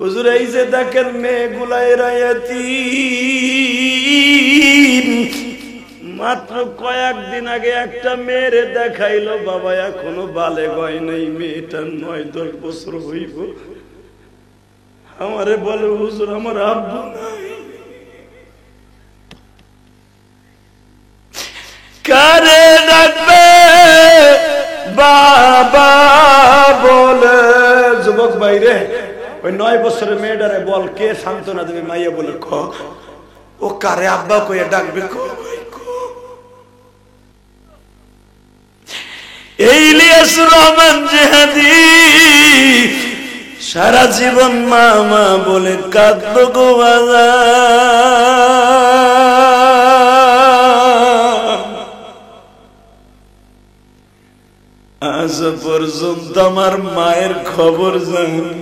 হুজুর এই যে দেখেন মেয়েগুলা এরা ইয়াতীম, মাত্র কয়েকদিন আগে একটা মেয়েরে দেখাইলো, বাবা এখনো বালেগ হয় নাই, মেয়েটার 9-10 বছর হইব। আমারে বলে হুজুর আমার আব্বু নাই। কারে ডাকবে বাবা বলে? যুবক ভাইরে, ওই 9 বছরের মেয়েটারে বল, কে সান্ত্বনা দেবে? মাইয়া বলে ক, ও কারে আব্বা কইয়া ডাকবে? এই ইলিয়াস রহমান জিহাদি সারা জীবন মা মা বলে কাঁদতো গো বাবা। আজ পর্যন্ত আমার মায়ের খবর জানি না।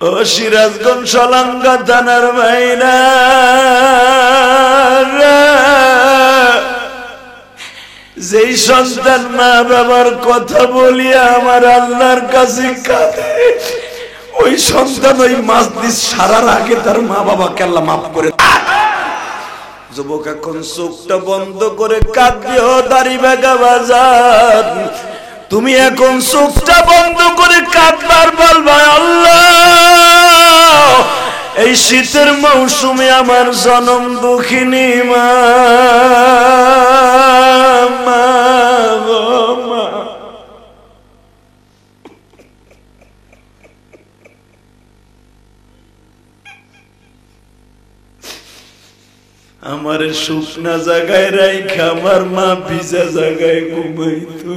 ও সিরাজগঞ্জ সলাঙ্গা থানার ভাইরা, যেই সন্তান মা বাবার কথা বলিয়া আমার আল্লাহর কাছে কাঁদে, ওই সন্তান ওই মাজলিস সারার আগে তার মা বাবাকে আল্লাহ মাফ করে। যুবক এখন চোখটা বন্ধ করে কাঁদিও দাড়ি বেগা বাজার, তুমি এখন চোখটা বন্ধ করে কাঁদবার বলবা, আল্লাহ এই শীতের মৌসুমে আমার জনম দুঃখিনী মা, মা গো মা। আমার শুকনা জায়গায় রাইখা আমার মা ভিজা জায়গায় ঘুমাইতো।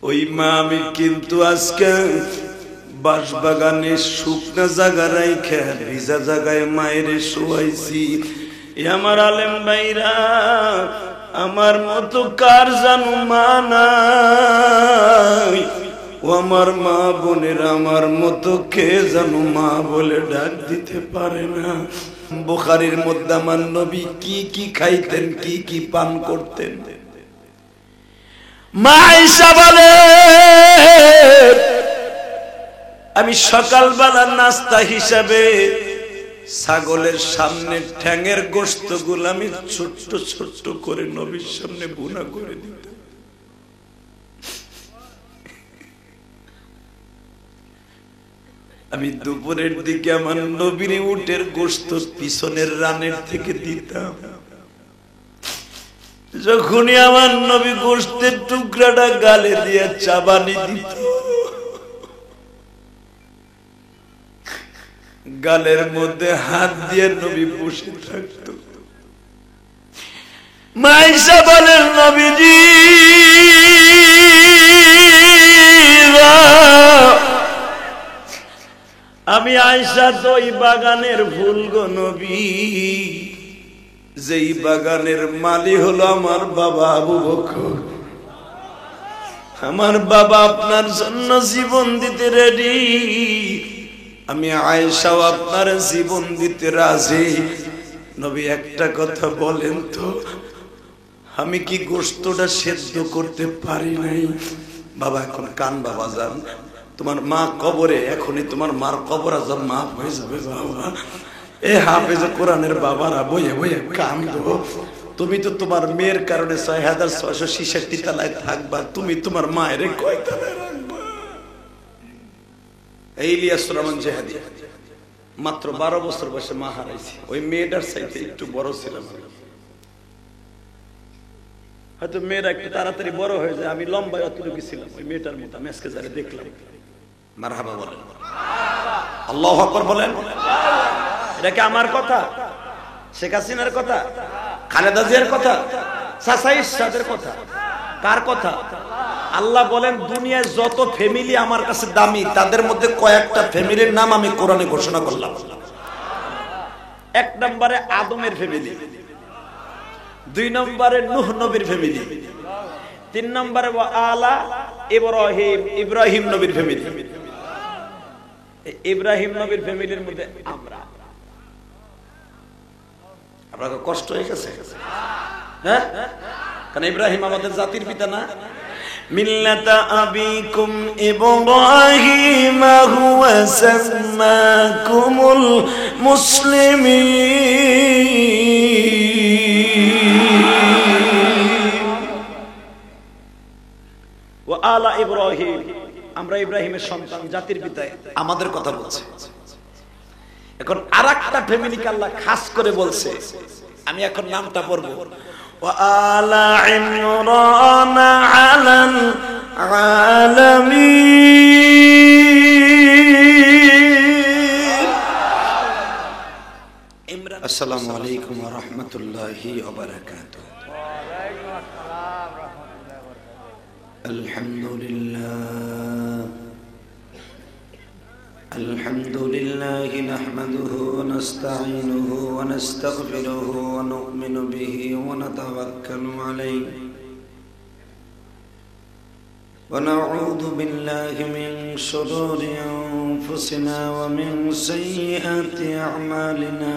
ওই মা আমি কিন্তু আজকে বাঁশবাগানে শুকনা জায়গা রাইখা ভিজা জায়গায় মায়ের শোয়াইছি। আমার আলেম ভাইরা, আমার মতো কার জানো মা নাই? ও আমার মা বোনের, আমার মতো কে জানো মা বলে ডাক দিতে পারে না? বুখারীর মধ্যে আমার নবী কি কি খাইতেন, কি কি পান করতেন? মা আয়েশা বলে, আমি সকালবেলা নাস্তা হিসাবে ছাগলের সামনে ঠ্যাঙের গোশত গুলো আমি ছোট্ট ছোট্ট করে নবীর সামনে ভুনা করে দিতাম। আমি দুপুরের দিকে আমার নবীর উটের গোশত পিছনের রানের থেকে দিতাম। যখনই আমার নবী গোশতের টুকরাটা গালে দিয়ে চাবানি দিত, গালের মধ্যে হাত দিয়ে নবী বসে থাকতো। মা আয়েশা বলেন, নবীজি আমি আয়েশা তো ওই বাগানের ফুল গো নবী, যেই বাগানের মালি হলো আমার বাবা আবু বকর। আমার বাবা আপনার জন্য জীবন দিতে রেডি, আমি আয়েশাও আপনার জীবন দিতে রাজি। নবী একটা কথা বলেন তো, আমি কি গোশতটা সেদ্ধ করতে পারি নাই? বাবা এখন কান বাবা যান, তোমার মা কবরে, এখনই তোমার মার কবর আজাব মাফ হয়ে যাবে বাবা। এ হাফেজ কোরআনের বাবারা বইয়ে বইয়ে কান্দো। তুমি তো তোমার মেয়ের কারণে 6666 তলায় থাকবা, তুমি তোমার মায়ের কয় তলায় রাখবা? এই ইলিয়াস রহমান জিহাদি মাত্র 12 বছর বয়সে মা হারাইছে। ওই মেয়েটার চাইতে একটু বড় ছিলাম। হয়তো মেয়েরা একটু তাড়াতাড়ি বড় হয়ে যায়, আমি লম্বায় অতটুকু ছিলাম ওই মেয়েটার মতো। আমি আজকে যারা দেখলাম, মারহাবা বলেন, আল্লাহু আকবার বলেন। এটা কি আমার কথা? শেখ হাসিনার কথা? খালেদা জিয়ার কথা? চাচা ইরশাদের কথা? কার কথা? আল্লাহ বলেন, দুনিয়ায় যত ফ্যামিলি আমার কাছে দামি, তাদের মধ্যে কয়েকটা ফ্যামিলির নাম আমি কোরআনে ঘোষণা করলাম। 1 নম্বরে আদমের ফ্যামিলি, 2 নম্বরে নূহ নবীর ফ্যামিলি, 3 নম্বরে আলা ইব্রাহিম নবীর ফ্যামিলি। ইব্রাহিম নবীর ফ্যামিলির মধ্যে আমরা। আপনার কষ্ট হয়ে গেছে? হ্যাঁ, কারণ ইব্রাহিম আমাদের জাতির পিতা না? মিল্লাতা আবিকুম ইব্রাহিম হুয়া সাম্মাকুমুল মুসলিমিন ওয়া আলা ইব্রাহিম, আমরা ইব্রাহিমের সন্তান, জাতির পিতা, আমাদের কথা বলছে। এখন আরেকটা ফ্যামিলিকে আল্লাহ খাস করে বলছে, আমি এখন নামটা পড়ব, ওয়া আলা ইমরান আলাল আলামিন। ইমরান। আসসালামু আলাইকুম ওয়া রাহমাতুল্লাহি ওয়া বারাকাতুহু। الحمد لله نحمده ونستعينه ونستغفره ونؤمن به ونتوكل عليه ونعوذ بالله من شرور أنفسنا ومن سيئات أعمالنا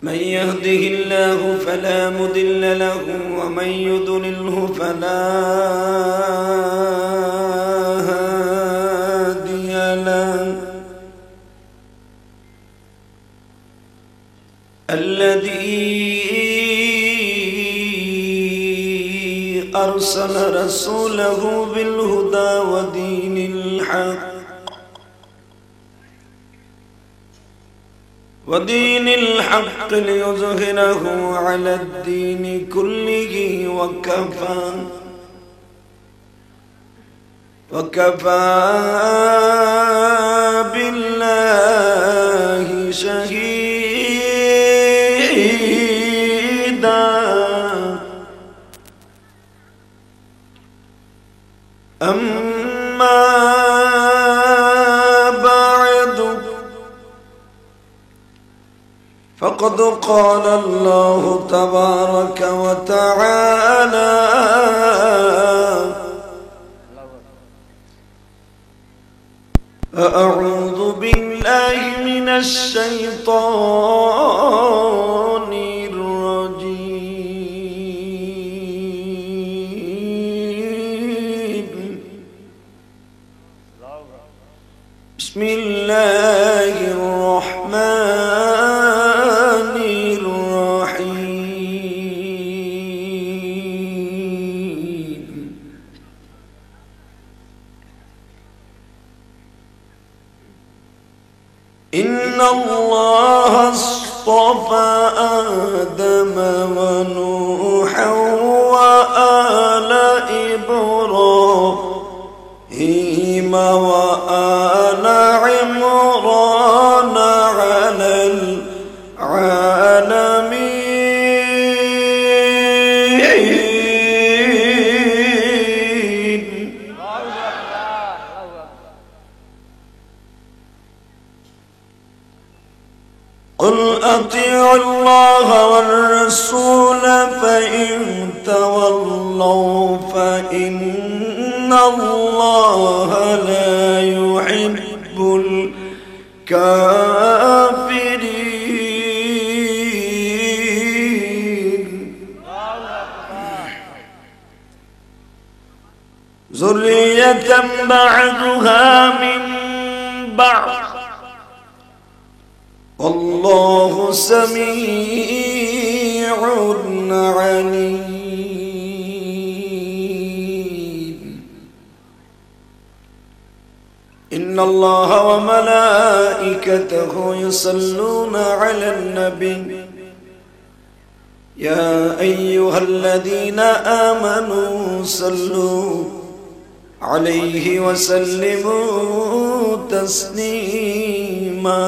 من يهده الله فلا مضل له ومن يضلله فلا هادي له الذي أرسل رسوله بالهدى ودين الحق ليظهره على الدين كله وكفى بالله شهيدا أما بعد فقد قال الله تبارك وتعالى أعوذ بالله من الشيطان الرجيم بسم الله الرحمن الرحيم إن الله اصطفى آدم ونوحا وآل إبراهيم وآل عمران على العالمين قل أطيعوا الله والرسول فإن تولوا فإن الله لا يحب الكافرين ذرية بعضها من بعض والله سميع عليم إن الله وملائكته يصلون على النبي يا أيها الذين آمنوا صلوا عليه وسلموا تسليما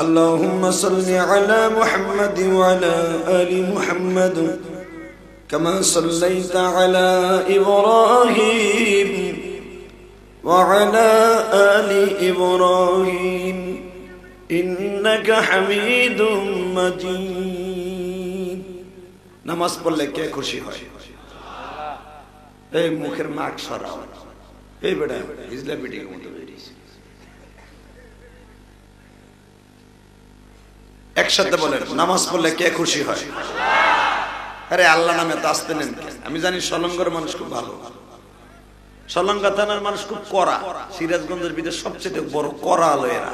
اللهم صل على محمد وعلى آل محمد كما صليت على إبراهيم وعلى آل إبراهيم إنك حميد مجيد নামাজ পড়লে কে খুশি হয়? এই মুখের মাস্ক সরাও, এই বেটা ইসলাম মিটিং এর মতো বেরিয়েছে। একসাথে বলেন, নামাজ পড়লে কে খুশি হয়? আরে আল্লাহ নামে তো আসতে নেন। আমি জানি সলঙ্গের মানুষ খুব ভালো, সলঙ্গা থানার মানুষ খুব কড়া, সিরাজগঞ্জের ভিতরে সবচেয়ে বড় কড়া আলো এরা।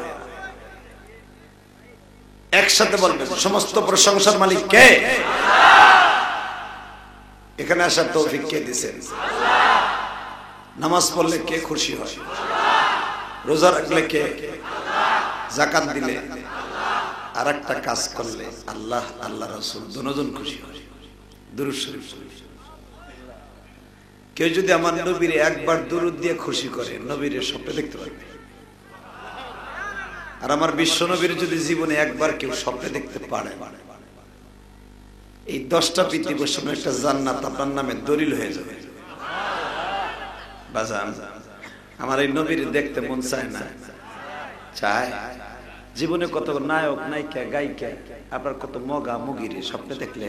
একসাথে বলবেন, সমস্ত প্রশংসার মালিক কে? এখানে আসার তৌফিক কে দিয়েছেন? নামাজ পড়লে কে খুশি হয়? রোজা রাখলে কে? যাকাত দিলে, আর একটা কাজ করলে আল্লাহ আল্লাহ রাসূল দুজন খুশি হয়। দুরূদ শরীফ। কেউ যদি আমার নবীর একবার দুরূদ দিয়ে খুশি করে, নবীর স্বপ্নে দেখতে পারবে। আর আমার বিশ্ব নবীর যদি জীবনে একবার কেউ স্বপ্নে দেখতে পারে, এই 10টা পৃথিবীর সামনে একটা জান্নাত আপনার নামে দলিল হয়ে যাবে। বাজান, আমার এই নবীর দেখতে মন চায় না? চায়। জীবনে কত নায়ক নায়িকা গায়িকা, আপনার কত মগা মুগির স্বপ্নে দেখলে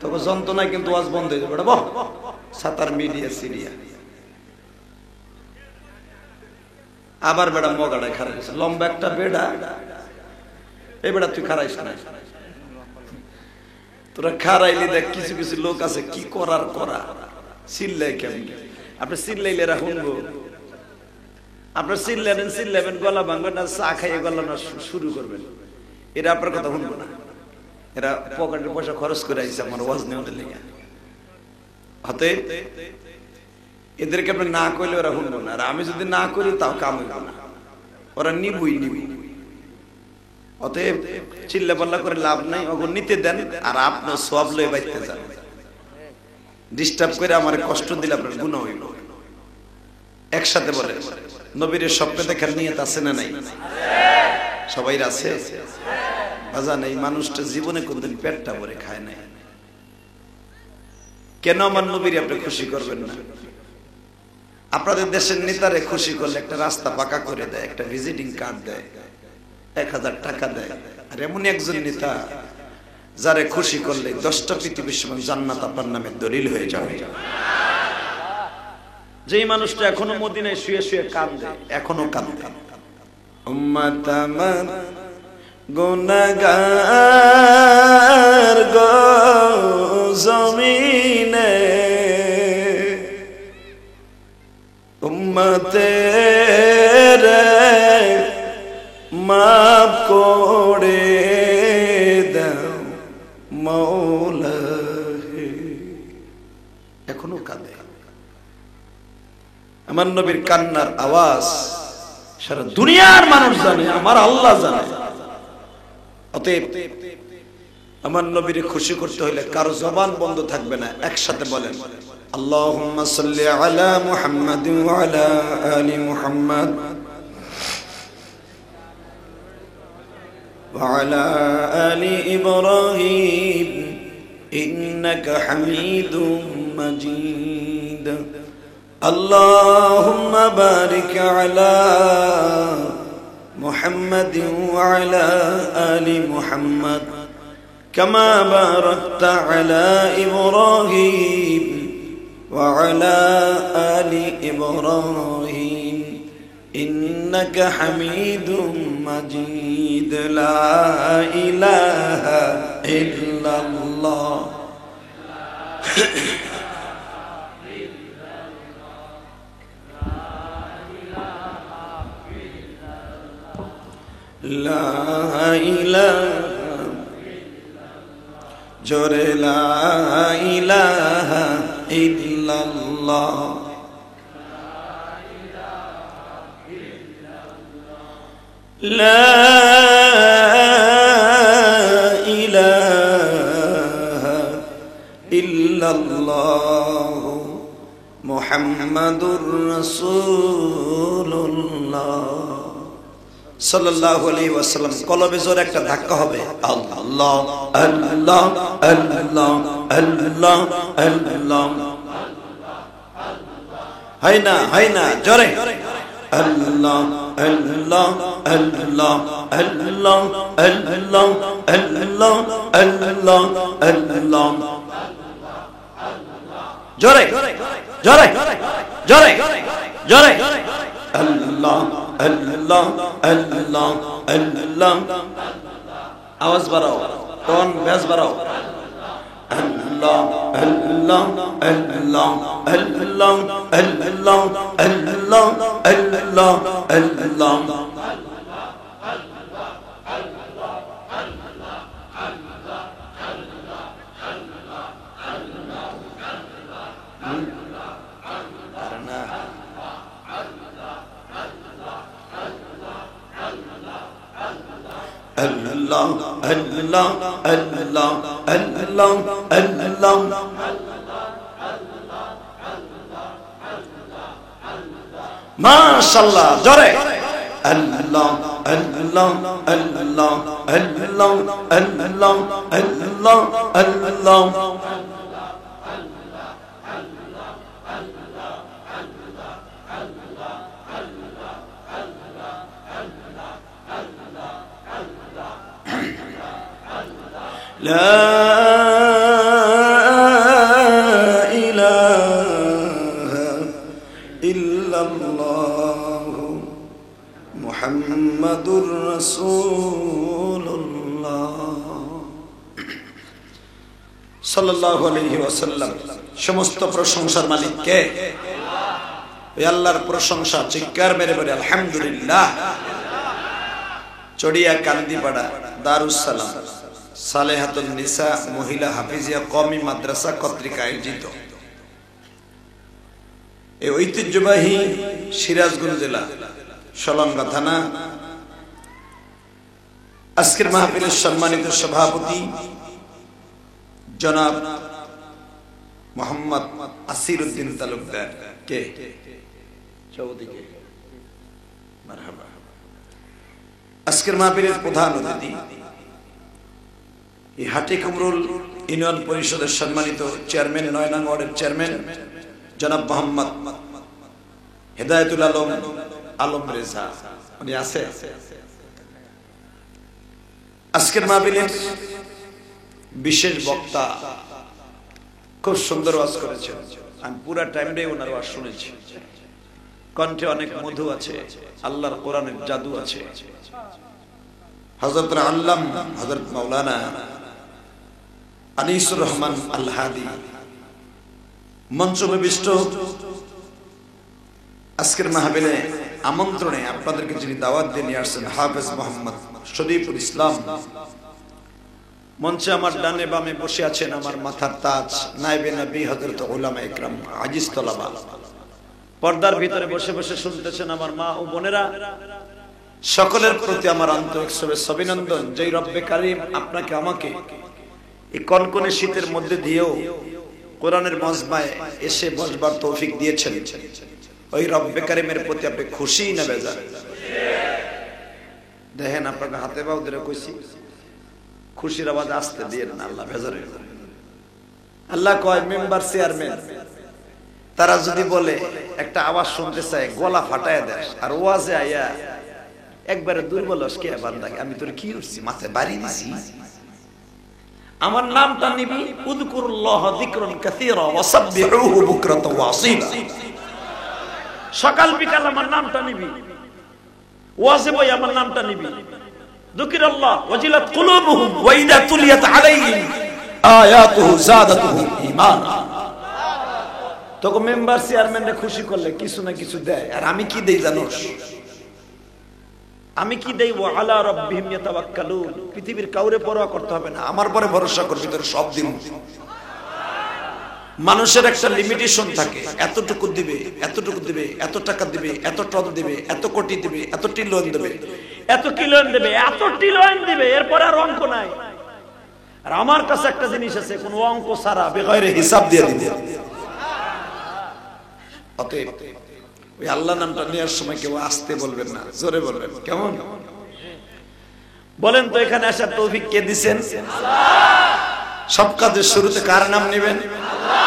তখন যন্ত্রণায় কিন্তু ওয়াজ বন্ধ হয়ে যাবে। সাতার মিডিয়া সিরিয়া আবার বেড়া মগাটায় খারাইছে, লম্বা একটা বেড়া। এই বেড়া তুই খারাইস না, তোরা খারাইলি দেখ কিছু কিছু লোক আছে কি করার করা, চিল্লাই কেমন। আপনি চিল্লাইলে এরা শুনবো, আপনার চিল্লাবেন গলা ভাঙবেন না, চা খাইয়ে গলা না শুরু করবেন, এরা আপনার কথা শুনবো না। এরা পকেটের পয়সা খরচ করে আইছে আমার ওয়াজ নেওয়ার লেগে। অতএব এদেরকে আপনি না করলে ওরা শুনবো না, আর আমি যদি না করি তাও কাম হইব না, ওরা নিবই। অতএব চিল্লা পাল্লা করে লাভ নাই, ওগুলো নিতে দেন, আর আপনার সওয়াব লয়ে বাইতে যান। ডিস্টার্ব করে আমার কষ্ট দিলে আপনার গুনাহ হইল। একসাথে বলে, নবীর স্বপ্নে দেখার নিয়ত আছে না নাই? সবাই আছে। বাজান, এই মানুষটা জীবনে কোনদিন পেটটা ভরে খায় নাই, কেন আমার নবীর আপনি খুশি করবেন না? আপনাদের দেশের নেতারে খুশি করলে একটা রাস্তা পাকা করে দেয়, একটা ভিজিটিং কার্ড দেয়, 1000 টাকা দেয়। আর এমন একজন নেতা যারে খুশি করলে 10টা পৃথিবীর সমান জান্নাত আপনার নামে দলিল হয়ে যাবে। যেই মানুষটা এখনো মদিনায় শুয়ে শুয়ে কাঁদে, এখনো কাঁদে, উম্মত আমার গুনাহগার গো জমিনে, উম্মতের মাফ করে দাও মওলা হে। এখনো কাঁদে। আমার নবীর কান্নার আওয়াজ সারা দুনিয়ার মানুষ জানে, আমার আল্লাহ জানে। অতএব আমার নবীর খুশি করতে হলে কারো জবান বন্ধ থাকবে না। একসাথে বলেন, আল্লাহুম্মা সাল্লি আলা মুহাম্মাদ ওয়া আলা আলি মুহাম্মাদ ওয়া আলা আলি ইব্রাহিম ইন্নাকা হামিদুম মাজিদ। আল্লাহুম্মা বারিক আলা মুহাম্মাদ ওয়া আলা আলি মুহাম্মাদ কামা বারাকতা আলা ইব্রাহিম ওয়া আলা আলি ইব্রাহিম ইন্নাকা হামিদুম মাজিদ। লা ইলাহা ইল্লাল্লাহ লা ইলাহা, জোরে লা ইলাহা ইল্লাল্লাহ। লা ইলাহা ইল্লাল্লাহ মুহাম্মাদুর রাসূলুল্লাহ সাল্লাল্লাহু আলাইহি ওয়াসাল্লাম। কলবে জোরে একটা ধাক্কা হবে, আল্লাহ আল্লাহ আল্লাহ আল্লাহ আল্লাহ। হয় না জোরে, আল্লাহ আল্লাহ আল্লাহ আল্লাহ আল্লাহ আল্লাহ আল্লাহ আল্লাহ। জোরে জোরে জোরে জোরে আল্লাহ আল্লাহ আল্লাহ আল্লাহ আওয়াজ বাড়াও কোন বেশ বাড়াও আল্লাহ আল্লাহ আল্লাহ আল্লাহ আল্লাহ আল্লাহ আল্লাহ আল্লাহ Allah Allah Allah Allah Allah MashaAllah jore Allah Allah Allah Allah Allah Allah Allah La ilaha illallah Muhammadur Rasulullah sallallahu alaihi wasallam সমস্ত প্রশংসার মালিক কে ওই আল্লাহর প্রশংসা চিৎকার মেরে বলে আলহামদুলিল্লাহ চড়িয়া কান্দিপাড়া দারুস সালাম সালেহাতুন নিসা মহিলা হাফিজিয়া কওমি মাদ্রাসা কর্তৃক আয়োজিত এই ঐতিহ্যবাহী সিরাজগঞ্জ জেলা সলঙ্গা থানা আজকের মাহফিলের সম্মানিত সভাপতি জনাব মোহাম্মদ আসির উদ্দিন তালুকদার কে সভাপতি কে মারহাবা আজকের মাহফিলের প্রধান অতিথি এই হাটি কামরুল ইউনিয়ন পরিষদের সম্মানিত চেয়ারম্যান ৯ নং ওয়ার্ডের চেয়ারম্যান জনাব মোহাম্মদ হেদায়েতুল আলম আলম রেজা উনি আছে আজকের মাহফিলের বিশেষ বক্তা খুব সুন্দর ওয়াজ করেছেন আমি পুরো টাইমটাই ওনার ওয়াজ শুনেছি কণ্ঠে অনেক মধু আছে আল্লাহর কোরআনের জাদু আছে হযরত আল্লাম হযরত মাওলানা আনিসুর রহমান আল হাদি মঞ্চবিষ্ট আজকের মাহফিলে আমন্ত্রণে আপনাদেরকে যিনি দাওয়াত দিয়ে নিয়ে আসছেন হাফেজ মোহাম্মদ শরীফুল ইসলাম মঞ্চে আমার ডানে বামে বসে আছেন আমার মাথার তাজ নায়েবে নবী হযরত উলামা ইকরাম আজিজ তলাবা পর্দার ভিতরে বসে বসে শুনতেছেন আমার মা ও বোনেরা সকলের প্রতি আমার আন্তরিক শুভেচ্ছা অভিনন্দন যেই রব্বে কারীম আপনাকে আমাকে এই কনকনে শীতের মধ্যে দিয়েও কোরআনের মজমায় এসে বসবার তৌফিক দিয়েছেন ওই রব্বে কারীমের প্রতি আপনি খুশি না বেজার দেখেন আপনাকে হাতে বাউ ধরে কইছি খুশির আওয়াজ আসতে দিয়ে না আল্লাহ বেজারে আল্লাহ কয় মেম্বার চেয়ারম্যান তারা যদি বলে একটা আওয়াজ শুনতে চায় গলা ফাটায় দেয় আর ওয়াজে আইয়া একবারে দুর্বল কে বান্দা আমি তোর কি করছি মাথায় বাড়ি দিছি আমার নামটা নিবি উযকুরুল্লাহ যিকরান কাসীরা ওয়াসাব্বিহুহু বুকরাতাও ওয়া আসীলা সকাল বিকাল আমার নামটা নিবি ওয়াজে বই আমার নামটা নিবি যিকরুল্লাহ ওয়াজিলাত কুলুবুহুম ওয়া ইযা তুলিয়াত আলাইহিম আয়াতুহু যাদাতুহুম ঈমানা তোকে মেম্বার চেয়ারম্যানরে খুশি করলে কিছু না কিছু দেয় আর আমি কি দেই জানোস আমি কি দেই ওয়া আলা রাব্বিহিম ইয়াতাওয়াক্কালুন পৃথিবীর কাউরে পরোয়া করতে হবে না আমার পরে ভরসা করবি তোর সব দিন মানুষের একটা লিমিটেশন থাকে এতটুকু দিবে এতটুকু দিবে এত টাকা দিবে এত টন দিবে এত কোটি দিবে এত ট্রিলিয়ন দিবে এত কিলোন দিবে এত ট্রিলিয়ন দিবে এরপর আর অঙ্ক নাই আর আমার কাছে একটা জিনিস আছে কোন অঙ্ক ছাড়া বেগয়রে হিসাব দিয়ে দিবে অতএব ওই আল্লাহ নামটা নেওয়ার সময় কেউ আসতে বলবেন না জোরে বলবেন কেমন বলেন তো এখানে আসার তৌফিক কে দিবেন আল্লাহ সব কাজের শুরুতে কার নাম নেবেন আল্লাহ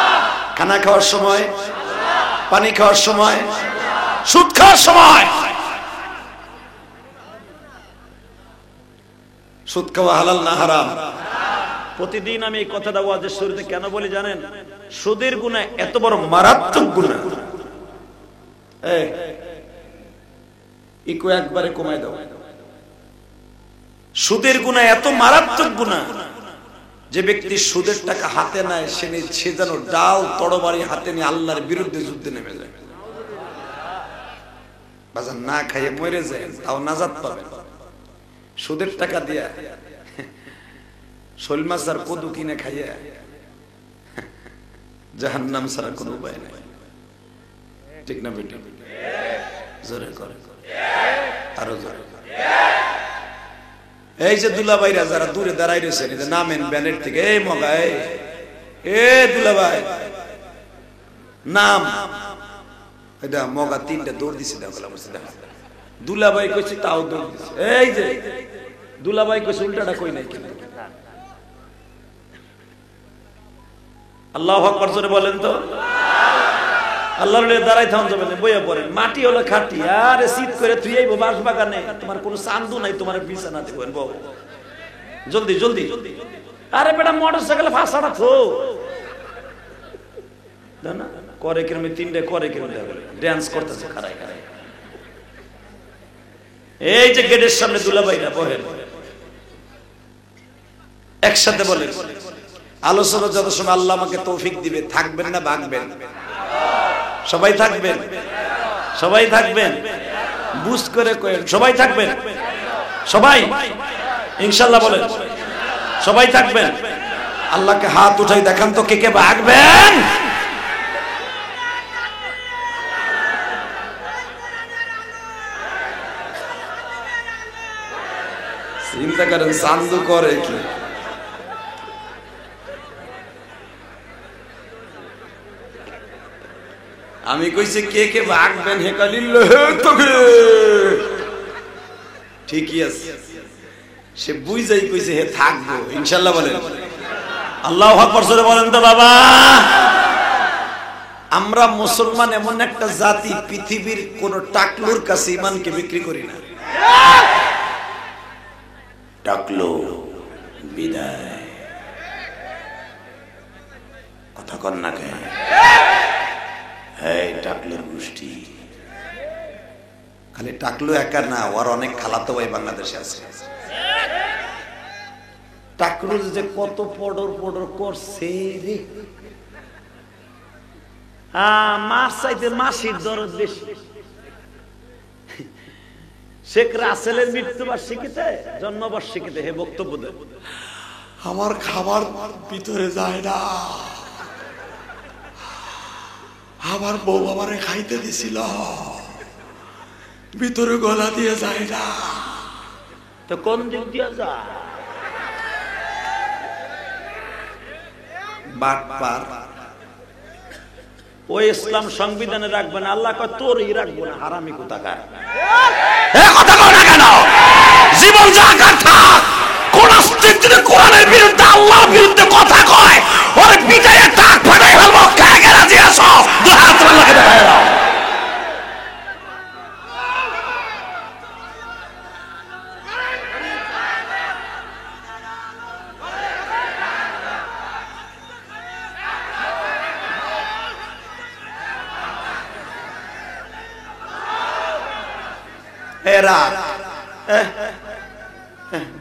খানা খাওয়ার সময় আল্লাহ পানি খাওয়ার সময় আল্লাহ সুদ খাওয়ার সময় সুদ খাওয়া হালাল না হারাম প্রতিদিন আমি এই কথাটা ওয়াজের শুরুতে কেন বলি জানেন সুদের গুনাহ এত বড় মারাত্মক গুনাহ ইকো একবারে কমায় দাও। সুদের গুনাহ এত মারাত্মক গুনাহ, যে ব্যক্তি সুদের টাকা হাতে নেয় সে যেন ডাল তরবারি হাতে নিয়ে আল্লাহর বিরুদ্ধে যুদ্ধে নেমে যায়। বাজার না খাইয়ে মরে যায়, তাও নাজাত পাবে। সুদের টাকা দিয়া শোল মাছ আর কদু কিনে খাইয়া জাহান্নাম ছাড়া কোনো উপায় নাই। ঠিক না বেটি? জোরে করে, আরো জোরে। এই যে দুলাভাইরা যারা দূরে দাঁড়াই রয়েছেন, নামেন ব্যানের থেকে, এই মগা, এ দুলাভাই নাম, এটা মগা তিনটা দৌড় দিছে। দুলাভাই কইছি তাও দৌড় দিছে। এই যে দুলাভাই কইছে, উল্টাটা কই নাই কেন? আল্লাহু আকবার জোরে বলেন তো। আল্লাহর লিয়ে দাঁড়াই থাকুন যাবে না, বইয়া পড়েন। মাটি হলো খাটি, আরে শীত করে তুই আইবো বাস বাগানে, তোমার কোনো চান্দু নাই, তোমার বিছানা দিবেন বাবু, জলদি জলদি। আরে বেটা মোটরসাইকেলে ফাঁসাটা থো না করে কিরম, তিনটে করে কিরম ড্যান্স করতেছে খারাই খারাই। এই যে গেটের সামনে দুলাভাইরা বহেন, একসাথে বলে আলোচনা যত সময় আল্লাহ আমাকে তৌফিক দিবে, থাকবেন না ভাগবেন? সবাই থাকবেন, সবাই থাকবেন, বুঝ করে কয়েন সবাই থাকবেন, সবাই ইনশাআল্লাহ বলেন সবাই থাকবেন। আল্লাহকে হাত উঠাই দেখান তো কে কে ভাগবেন। চিন্তা করেন চান্দু করে কি? আমি কইছি কে কে ভাগবেন, হে কালিল্লাহ তোকে ঠিকই আছে, সে বুঝাই কইছে হে থাকবো ইনশাআল্লাহ বলেন। আল্লাহু আকবার জোরে বলেন তো বাবা। আমরা মুসলমান এমন একটা জাতি, পৃথিবীর কোন টাকলুর কাছে ঈমানকে বিক্রি করি না। টাকলু বিদায়, কথা কন না কে? এই টাকলুর গোষ্ঠী, খালি টাকলু একা না, ওর অনেক খালাতো ভাই বাংলাদেশে আছে। টাকলু যে কত পডর পডর করছে রে, মাছ চাইতে মাসির দরদ বেশি। শেখ রাসেলের মৃত্যুবার্ষিকীতে, জন্মবার্ষিকীতে হে বক্তব্য দেয়, আমার খাবার ভিতরে যায় না, আমার বউ আমারে খাইতে দিছিল, ভিতরে গলা দিয়ে যায় না, তো কোন দিক দিয়ে যায়? বাটপার। ওই ইসলাম সংবিধানে রাখবেন, আল্লাহ কয় তোরই রাখবো না, হারামি কোথাকার। কথা কও না কেন? জীবন জাকার থাক, কোন আস্তিক যদি কোরআনের বিরুদ্ধে, আল্লাহর বিরুদ্ধে কথা কয়, ওরে পিটাইয়ে টাক ফাটাই ফেলবো। কে কে রাজি আছো? দুই হাত আল্লাহকে দেখায় দাও।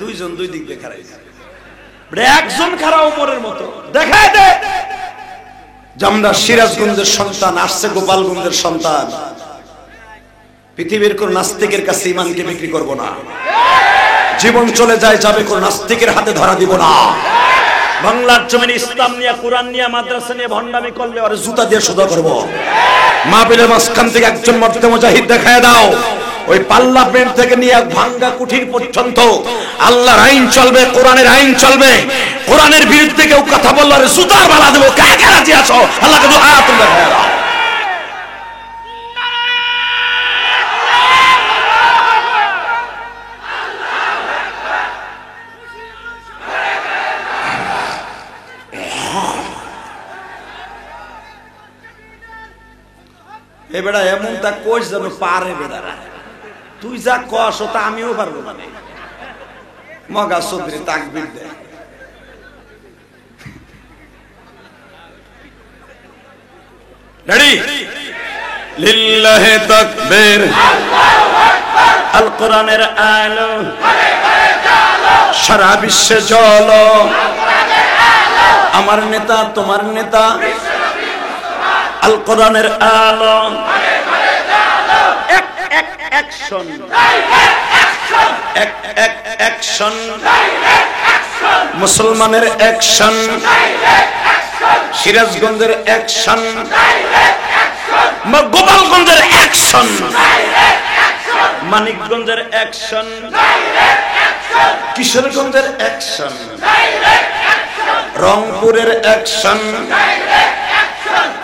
দুইজন দুই দিক দিয়ে খারাইছে, একজন খারাপ উপরের মতো দেখায় দে। আমরা সিরাজগঞ্জের সন্তান, আসছে গোপালগঞ্জের সন্তান। পৃথিবীর কোন নাস্তিকের কাছে ঈমানকে বিক্রি করব না। জীবন চলে যায় যাবে, কোন নাস্তিকের হাতে ধরা দিব না। বাংলার জমিনে ইসলাম নিয়ে, কোরআন নিয়ে, মাদ্রাসা নিয়ে ভণ্ডামি করলে ওরে জুতা দিয়ে সোজা করব। মাহফিলের মাঝখান থেকে একজন মর্দে মুজাহিদ দেখায় দাও, ওই পার্লামেন্ট থেকে নিয়ে ভাঙ্গা কুঠির পর্যন্ত আল্লাহর আইন চলবে, কোরআনের আইন চলবে। কোরআনের বিরুদ্ধে কেউ কথা বললে আরে জুতার বালা দেবো। কে কে রাজি আছো? আল্লাহকে দুই হাত তুলে দেখায় দাও। এ বেটা এমন তা কোচ যেন পারে বেটা, তুই যা কস তা আমিও পারবো মানে। মগা চৌধুরী তাকবীর দেয়। রেডি? লিল্লাহি তাকবীর, আল কোরআনের আলো সারা বিশ্বে চলো, আমার নেতা তোমার নেতা আল কোরআনের আলো, অ্যাকশন অ্যাকশন, মুসলমানের অ্যাকশন, সিরাজগঞ্জের অ্যাকশন, গোপালগঞ্জের অ্যাকশন, মানিকগঞ্জের অ্যাকশন, কিশোরগঞ্জের অ্যাকশন, রংপুরের অ্যাকশন,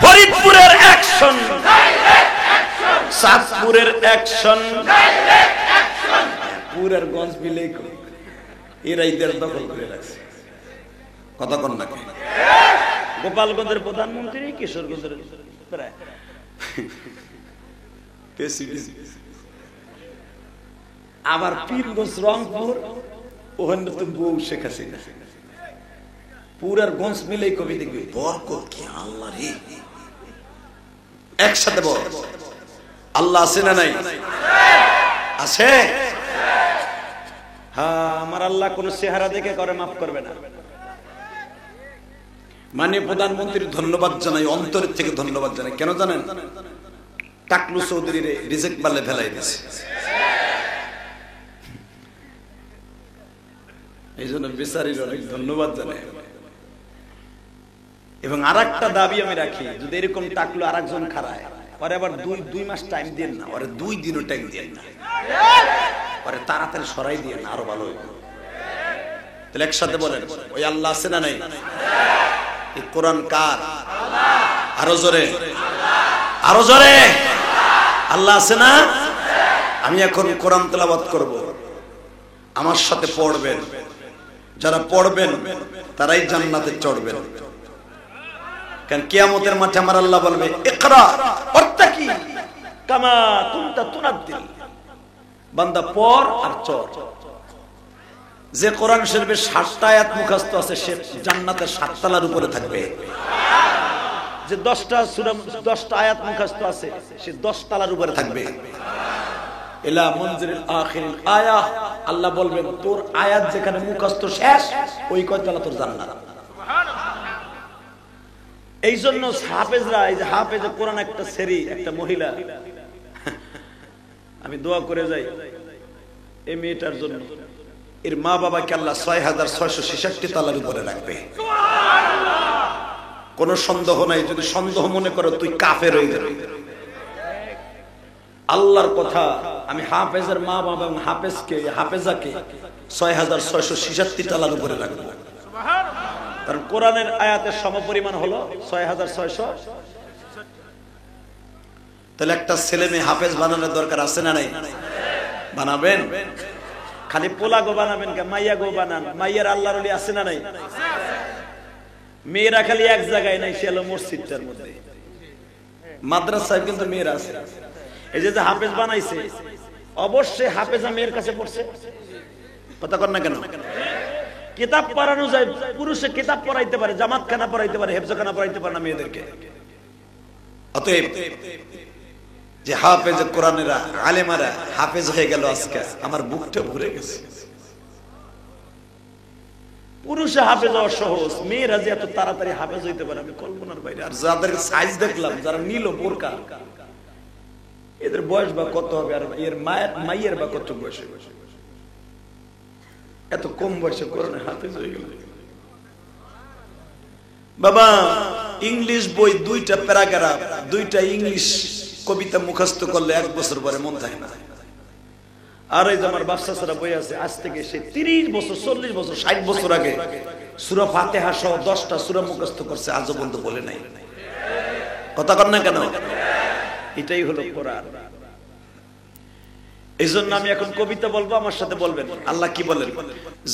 ফরিদপুরের অ্যাকশন, চাঁদপুরের অ্যাকশন, পুরের গঞ্জ মিলে এরাই দেড় দখল করে রাখছে। কথা কন নাকি? গোপালগঞ্জের প্রধানমন্ত্রী, কিশোরগঞ্জের প্রায় আবার পীরগঞ্জ, রংপুর, ওখানে তো বউ শেখ হাসিনা, পুরার গঞ্জ মিলেই কবি দেখবি বরকত কি আল্লাহ রে, একসাথে বল আল্লাহ আছে না নাই? আছে। হ্যাঁ, আমার আল্লাহ কোন চেহারা দেখে করে মাফ করবে না। মানে প্রধানমন্ত্রীর ধন্যবাদ জানাই, অন্তরের থেকে ধন্যবাদ জানাই। কেন জানেন? টাকলু চৌধুরীর রিজেক্ট বালে ফেলাই দিয়েছে, এই জন্য বেচারির অনেক ধন্যবাদ জানাই। এবং আর একটা দাবি আমি রাখি, যদি এরকম টাকলু আর একজন খারায়, পরে আবার দুই মাস টাইম দেন না, ওরে 2 দিনও টাইম দেন না, পরে তাড়াতাড়ি সরাই দিয়ে না, আরো ভালো হইব। তাহলে একসাথে বলেন, ওই আল্লাহ আছে না নাই? এই কোরআন কার? আরো জোরে, আরো জোরে, আল্লাহ আছে না? আমি এখন কোরআন তেলাওয়াত করব, আমার সাথে পড়বেন। যারা পড়বেন তারাই জান্নাতে চড়বেন। কারণ কিয়ামতের মাঠে আমার আল্লাহ বলবে, ইকরা ওয়াত্তাকি কামা কুনতা তুনাদ্দিল, বান্দা পড় আর চড়। যে কোরআন শরীফের 60টা আয়াত মুখস্থ আছে, সে জান্নাতের 7 তলার উপরে থাকবে। যে 10টা সূরা 10টা আয়াত মুখস্থ আছে, সে 10 তলার উপরে থাকবে। ইলা মুনজিরিল আখিরিল আয়া, আল্লাহ বলবেন তোর আয়াত যেখানে মুখস্থ শেষ, ওই কয়তলা তোর জান্নাত। এই জন্য হাফেজরা, এই যে হাফেজে কোরআন একটা সেরি, একটা মহিলা, আমি দোয়া করে যাই এই মেয়েটার জন্য। এর মা বাবাকে আল্লাহ 6666 তলার উপরে রাখবে, কোন সন্দেহ নাই। যদি সন্দেহ মনে করো, তুই কাফের হয়ে যাবে। আল্লাহর কথা, আমি হাফেজের মা বাবা এবং হাফেজাকে 6666 তলার উপরে রাখবো। কারণ কোরআনের আয়াতের সমপরিমাণ হলো 6600। তাহলে একটা ছেলে মেয়ে হাফেজ বানানোর দরকার আছে না নাই? বানাবেন। খালি পোলা গো বানাবেন কে? মাইয়া গো বানান। মাইয়ার আল্লাহর ওলি আছে না নাই? মেয়েরা খালি এক জায়গায় নাই, সে হলো মসজিদটার মধ্যে। মাদ্রাসায় কিন্তু মেয়েরা আছে। এই যে হাফেজ বানাইছে, অবশ্যই হাফেজা মেয়ের কাছে পড়ছে। কথা কর না কেন? কিতাব পড়ানো যায়, পুরুষে কিতাব পড়াইতে পারে, জামাতখানা পড়াইতে পারে, হেফজখানা পড়াইতে পারে না মেয়েদেরকে। অতএব যে হাফেজ কোরআনেরা, আলেমারা হাফেজ হয়ে গেল, আজকে আমার বুকটা ভরে গেছে। পুরুষে হাফেজ হওয়া সহজ, মেয়েরা যে এত তাড়াতাড়ি হাফেজ হইতে পারে আমি কল্পনার বাইরে। আর যাদের সাইজ দেখলাম, যারা নিল বোরকা, এদের বয়স বা কত হবে? আর এর মায়ের বা কত বয়স? এত কম বয়সে কোরআনে হাফেজ হয়ে গেল। বাবা, ইংলিশ বই 2টা প্যারাগ্রাফ, 2টা ইংলিশ কবিতা মুখস্থ করলে 1 বছর পরে মন থাকে না। আর এই যে আমার বাচ্চা ছাড়া বই আছে, আজ থেকে সে 30 বছর, 40 বছর, 60 বছর আগে সূরা ফাতিহা সহ 10টা সূরা মুখস্থ করছে, আজও পর্যন্ত বলে নাই। কথা কর না কেন? এটাই হলো কোরআন। এই জন্য আমি এখন কবিতা বলবো, আমার সাথে বলবেন। আল্লাহ কি বলেন?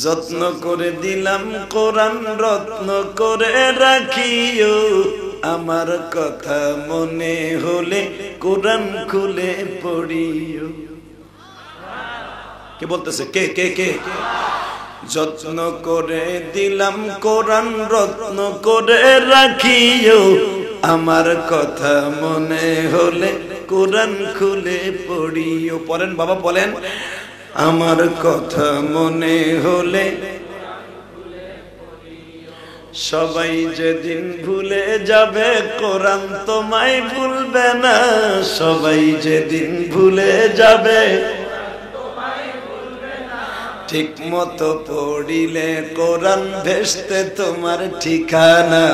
যত্ন করে দিলাম কোরআন, রত্ন করে রাখিও, আমার কথা মনে হলে কোরআন খুলে পড়িও। কে বলতেছে? কে কে কে? যত্ন করে দিলাম কোরআন, রত্ন করে রাখিও, আমার কথা মনে হলে কোরআন খুলে পড়িও। পড়েন বাবা, বলেন। আমার কথা মনে হলে সবাই যেদিন ভুলে যাবে, কোরআন তোমায় ভুলবে না। সবাই যেদিন ভুলে যাবে, ঠিক মতো পড়িলে কোরআন ভেস্তে তোমার ঠিকানা।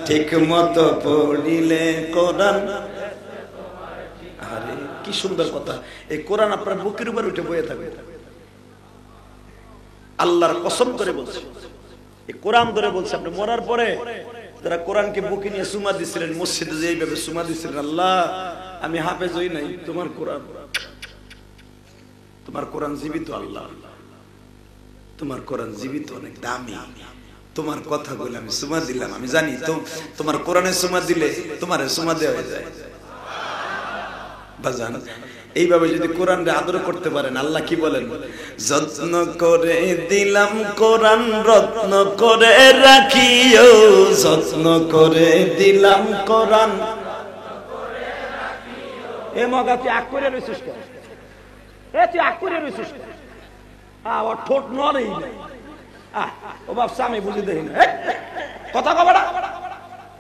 ঠিক মতো পড়িলে কোরআন। আরে কি সুন্দর কথা! এই কোরআন আপনার বুকের উপর উঠে বয়ে থাকবে। আল্লাহর কসম করে বলছে, এই কোরআন ধরে বলছে, আপনি মরার পরে যারা কোরআনকে বুকে নিয়ে সুমা দিছিলেন, মসজিদে যে এইভাবে সুমা দিছিলেন, আল্লাহ আমি হাফেজ হই নাই, তোমার কোরআন, তোমার কোরআন জীবিত। আল্লাহ তোমার কোরআন জীবিত, অনেক দামি। তোমার কথাগুলো আমি সুমা দিলাম। আমি জানি তো তোমার কোরআনে সুমা দিলে তোমার সুমা দেওয়া হয়ে যায়। বাজান, এইভাবে যদি কোরআনকে আদর করতে পারেন, আল্লাহ কি বলেন? যত্ন করে দিলাম কোরআন, রত্ন করে রাখিও। যত্ন করে দিলাম কোরআন। এ মগা তুই আগ করে রইছিস কেন? তুই আগ করে রইছিস কেন? ওর ঠোঁট নড়েই না। ও বাপসা আমি বুঝি দেখি না, কথা কবাটা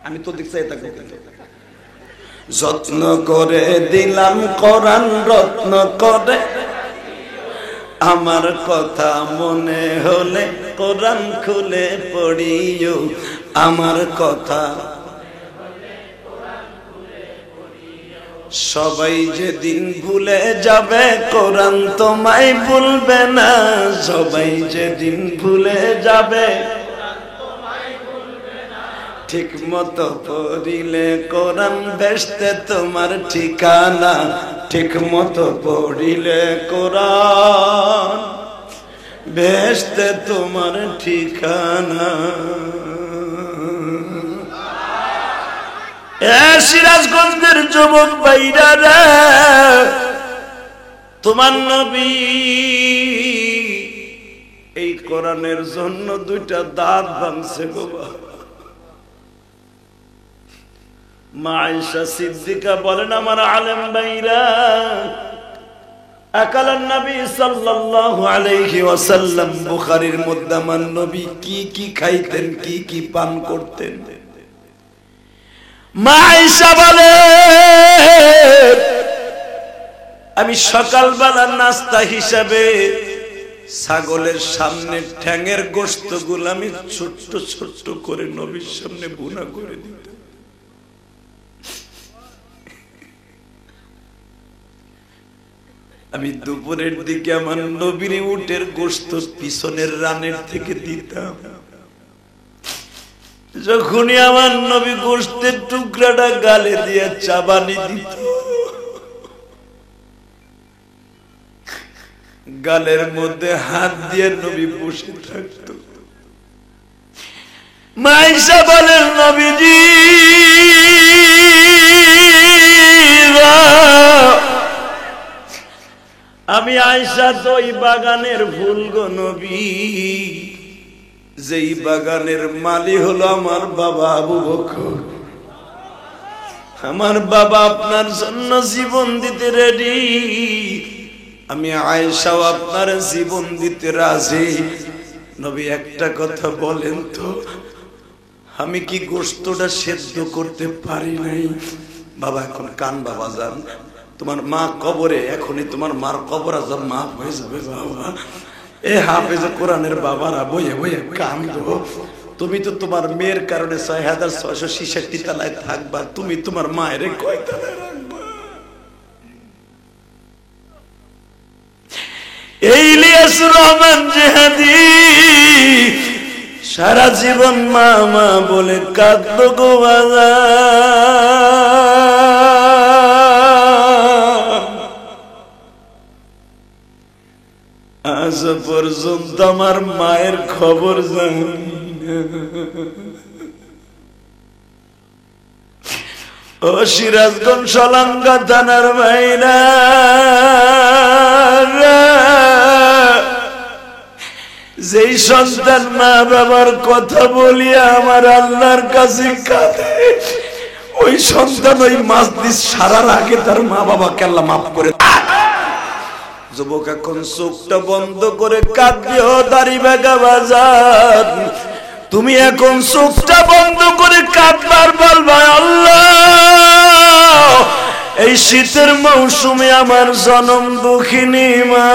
আমি তো দেখছি। যত্ন করে দিলাম কোরআন, রত্ন করে। আমার কথা মনে হলে কোরআন খুলে পড়িও। আমার কথা সবাই যেদিন ভুলে যাবে, কোরআন তোমায় ভুলবে না। সবাই যেদিন ভুলে যাবে, ঠিক মতো পড়িলে কোরআন ভেস্তে তোমার ঠিকানা। ঠিক মতো পড়িলে কোরআন ভেস্তে তোমার ঠিকানা। সিরাজগঞ্জের যুবক ভাইরা রে, তোমার নবী এই কোরআনের জন্য দুইটা দাঁত ভাঙছে বাবা। মা আয়েশা সিদ্দিকা বলেন, আমার আলেম ভাইরা, আকালান নবী সাল্লাল্লাহু আলাইহি ওয়াসাল্লাম, বুখারীর মধ্যে আমার নবী কি কি খাইতেন, কি কি পান করতেন। মা আয়েশা বলে, আমি সকালবেলা নাস্তা হিসাবে ছাগলের সামনে ঠ্যাঙের গোশতগুলো আমি ছোট্ট ছোট্ট করে নবীর সামনে ভুনা করে দিতাম। আমি দুপুরের দিকে আমার নবীর উটের গোশত পিছনের রানের থেকে দিতাম। যখনই আমার নবী গোশতের টুকরাটা গালে দিয়ে চাবানি দিত, গালের মধ্যে হাত দিয়ে নবী বসে থাকত। মা আয়েশা বলেন, নবীজি আমি আয়েশা তো ওই বাগানের ফুল গো নবী, যেই বাগানের মালি হলো আমার বাবা আবু বকর। আমার বাবা আপনার জন্য জীবন দিতে রেডি। আমি আয়েশাও আপনার জীবন দিতে রাজি। নবী একটা কথা বলেন তো, আমি কি গোশতটা সেদ্ধ করতে পারি নাই? বাবা এখন কান বাবা যান, তোমার মা কবরে, এখনই তোমার মার কবর আজাব মাফ হয়ে যাবে বাবা। এ হাফেজ কোরআনের বাবারা বইয়ে বইয়ে কান্দো। তুমি তো তোমার মেয়ের কারণে ৬৬৬৬ তলায় থাকবা, তুমি তোমার মায়ের কয় তলায় রাখবা? এই ইলিয়াস রহমান জিহাদি সারা জীবন মা মা বলে কাঁদতো গো বাবা। আজ পর্যন্ত আমার মায়ের খবর জানি না। ও সিরাজগঞ্জ সলাঙ্গা থানার ভাইরা, যেই সন্তান মা বাবার কথা বলিয়া আমার আল্লাহর কাছে কাঁদে, ওই সন্তান ওই মাজলিস সারার আগে তার মা বাবাকে আল্লাহ মাফ করে। যুবক এখন চোখটা বন্ধ করে কাঁদিও দাড়ি বাঁকা বাজার, তুমি এখন চোখটা বন্ধ করে কাঁদবার বলবা আল্লাহ এই শীতের মৌসুমে আমার জনম দুঃখিনী মা,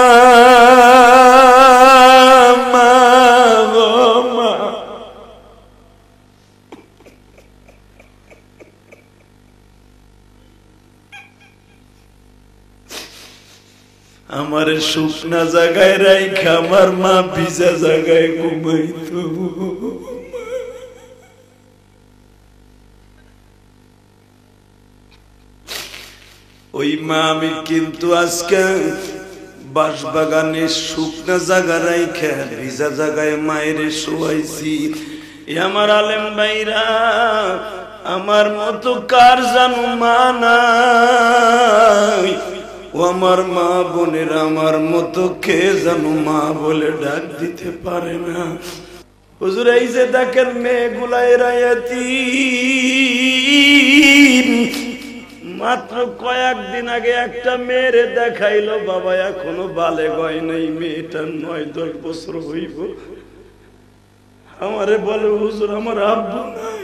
আমার শুকনা জায়গায় রাইখা আমার মা ভিজা জায়গায় ঘুমাইতো। ওই মা আমি কিন্তু আজকে বাঁশবাগানে শুকনা জায়গা রাইখা ভিজা জায়গায় মায়ের শোয়াইছি। আমার আলেম ভাইরা, আমার মতো কার জানো মা নাই? ও আমার মা বোনেরা, আমার মতো কে জানো মা বলে ডাক দিতে পারে না। হুজুর এই যে দেখেন মেয়েগুলা এরা ইয়াতীম, মাত্র কয়েকদিন আগে একটা মেয়েরে দেখাইলো বাবা এখনো বালেগ হয় নাই, মেয়েটা 9-10 বছর হইব। আমারে বলে হুজুর আমার আব্বু নাই।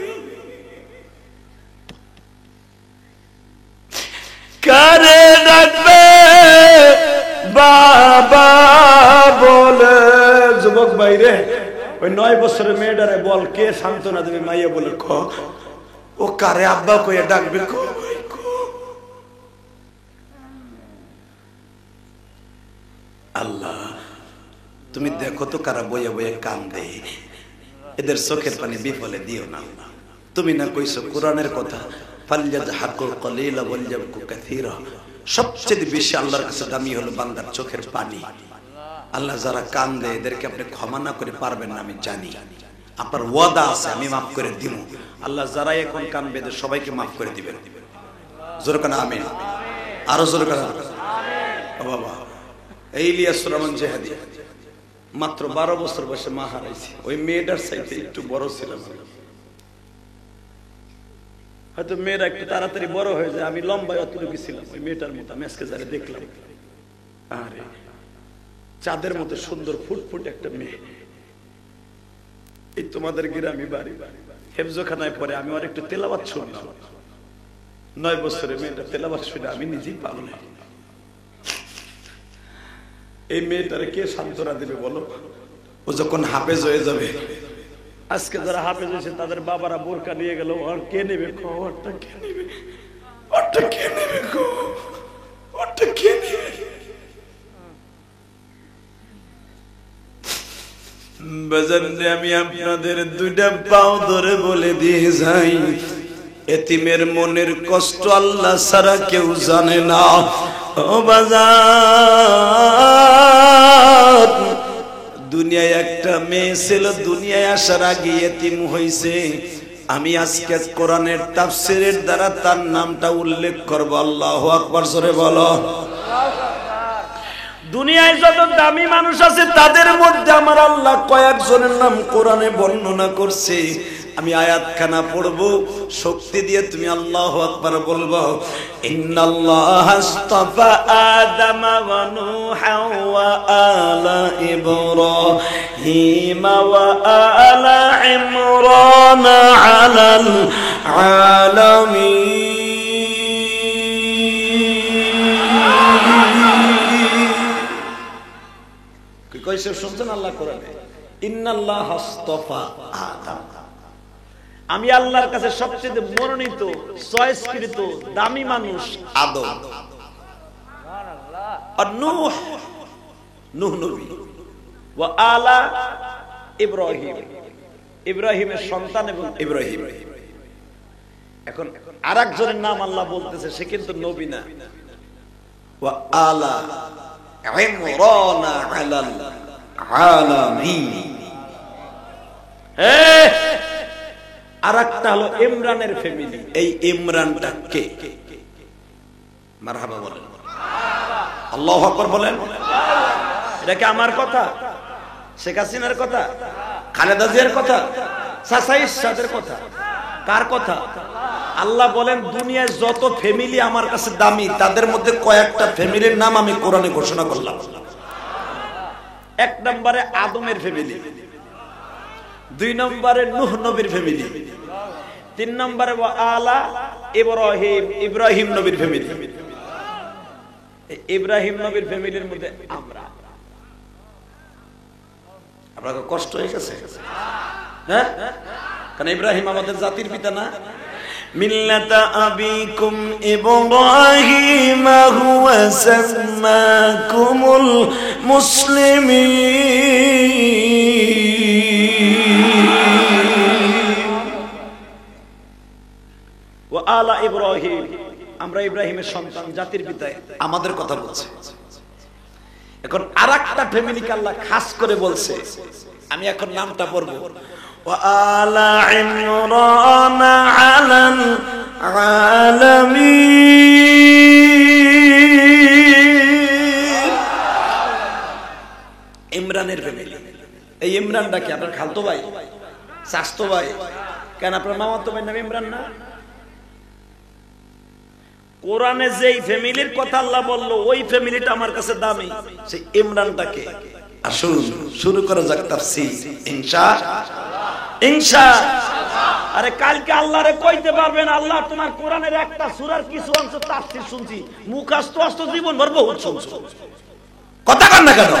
কারে ডাকবে বাবা বলে? যুবক ভাইরে, ওই 9 বছরের মেয়েটারে বল কে সান্ত্বনা দেবে মাইয়া বলে ক, ও কারে আব্বা কইয়া ডাকবে ক? আল্লাহ তুমি দেখো তো কারা বইয়া বইয়া কান্দে, এদের চোখের পানি বিফলে দিও না। তুমি না কইছো কোরআনের কথা, ফালইয়াযহাকু কলিলা ওয়ালইয়াবকু কাসীরা, সবচেয়ে বেশি আল্লাহর কাছে দামি হলো বান্দার চোখের পানি। আল্লাহ যারা কান্দে এদেরকে আপনি ক্ষমা না করে পারবেন না আমি জানি, আপনার ওয়াদা আছে আমি মাফ করে দিব। আল্লাহ যারা এখন কানবে এদের সবাইকে মাফ করে দিবেন। জোরে কান আমিন, আরো জোরে কান আমিন। বাবা এই ইলিয়াস রহমান জেহাদি মাত্র 12 বছর বয়সে মা হারাইছে। ওই মেয়েটার চাইতে একটু বড় ছিলাম, হয়তো মেয়েরা একটু তাড়াতাড়ি বড় হয়ে যায়। আমি লম্বায় অতটুকু ছিলাম, ওই মেয়েটার মতো আমি আজকে যারা দেখলাম, আরে চাঁদের মতো সুন্দর ফুটফুট একটা মেয়ে। এই তোমাদের গ্রামে বাড়ি, হেফজখানায় পরে আমি আর একটু তেলাওয়াত শুনলাম। 9 বছরের মেয়েটা তেলাওয়াত শুনে আমি নিজেই পাগল। এই মেয়েটারে কে সান্ত্বনা দেবে বলো? ও যখন হাফেজ হয়ে যাবে, আজকে যারা হাফেজ হয়েছে তাদের বাবারা বোরকা নিয়ে গেল, আর কে নেবে? ওরটা কে নেবে? ওরটা কে নেবে? ওরটা কে নেবে? বাজারে আমি আপনাদের 2টা পাও ধরে বলে দিয়ে যাই, এতিমের মনের কষ্ট আল্লাহ ছাড়া কেউ জানে না। ও বাজার, দুনিয়ায় একটা মেয়ে ছিল, দুনিয়ায় আসার আগে এতিম হইছে। আমি আজকে কোরআনের তাফসীরের দ্বারা তার নামটা উল্লেখ করব। আল্লাহু আকবার, জোরে বলো। দুনিয়ায় যত দামি মানুষ আছে তাদের মধ্যে আমার আল্লাহ কয়েকজনের নাম কোরআনে বর্ণনা করছে। আমি আয়াতখানা পড়বো, শক্তি দিয়ে তুমি আল্লাহু আকবার বলবো। ইন্নাল্লাহা আস্তাফা আদম ওয়া নূহা ওয়া আলা ইব্রাহিম ওয়া আলা ইমরান আলাল আলামিন। কি কইছে শুনছেন আল্লাহ কোরআনে? ইন্নাল্লাহা আস্তাফা আদম, আমি আল্লাহর কাছে সবচেয়ে মনোনীত, চয়েসকৃত, দামি মানুষ আদম। আর নূহ, নূহ নবী, ওয়া আলা ইব্রাহিম, ইব্রাহিমের সন্তান এবং ইব্রাহিম। এখন আরেকজনের নাম আল্লাহ বলতেছে, সে কিন্তু নবী না। ওয়া আলা ইমরান আলাল আলামিন। আর একটা হলো ইমরানের ফ্যামিলি। এই ইমরানটা কে? মারহাবা বলেন, আল্লাহু আকবার বলেন। এটা কি আমার কথা? শেখ হাসিনার কথা? খালেদা জিয়ার কথা? চাচা ইরশাদের কথা? কার কথা? আল্লাহ বলেন দুনিয়ায় যত ফ্যামিলি আমার কাছে দামি তাদের মধ্যে কয়েকটা ফ্যামিলির নাম আমি কোরআনে ঘোষণা করলাম। এক নম্বরে আদমের ফ্যামিলি, দুই নম্বরে নূহ নবীর ফ্যামিলি, তিন নম্বরে আলা ইব্রাহিম, ইব্রাহিম নবীর ফ্যামিলি। ইব্রাহিম নবীর ফ্যামিলির মধ্যে আমরা। আপনাদের কষ্ট হয়ে গেছে? হ্যাঁ, কারণ ইব্রাহিম আমাদের জাতির পিতা না। মিল্লাতা আবিকুম ইব্রাহিম হুয়া সাম্মাকুমুল মুসলিমিন ওয়া আলা ইব্রাহিম, আমরা ইব্রাহিমের সন্তান, জাতির পিতা, আমাদের কথা বলছে। এখন আরেকটা ফ্যামিলিকে আল্লাহ খাস করে বলছে, আমি এখন নামটা পড়ব, ওয়া আলা ইমরান আলাল আলামিন। ইমরানের ফ্যামিলি। এই ইমরানটা কি আপনার খালতো ভাই, চাচতো ভাই? কেন আপনার মামাতো ভাই নাম ইমরান না? কোরআনে যেই ফ্যামিলির কথা আল্লাহ বললো ওই ফ্যামিলিটা আমার কাছে দামি, সেই ইমরানটাকে। আসুন শুরু করা যাক তাফসীর ইনশাআল্লাহ। আরে কালকে আল্লাহরে কইতে পারবেন, আল্লাহ তোমার কোরআনের একটা সূরার কিছু অংশ তাফসীর শুনছি, মুখস্থ অস্ত জীবন ভর বহুত শুনছো, কথা কন না কেন?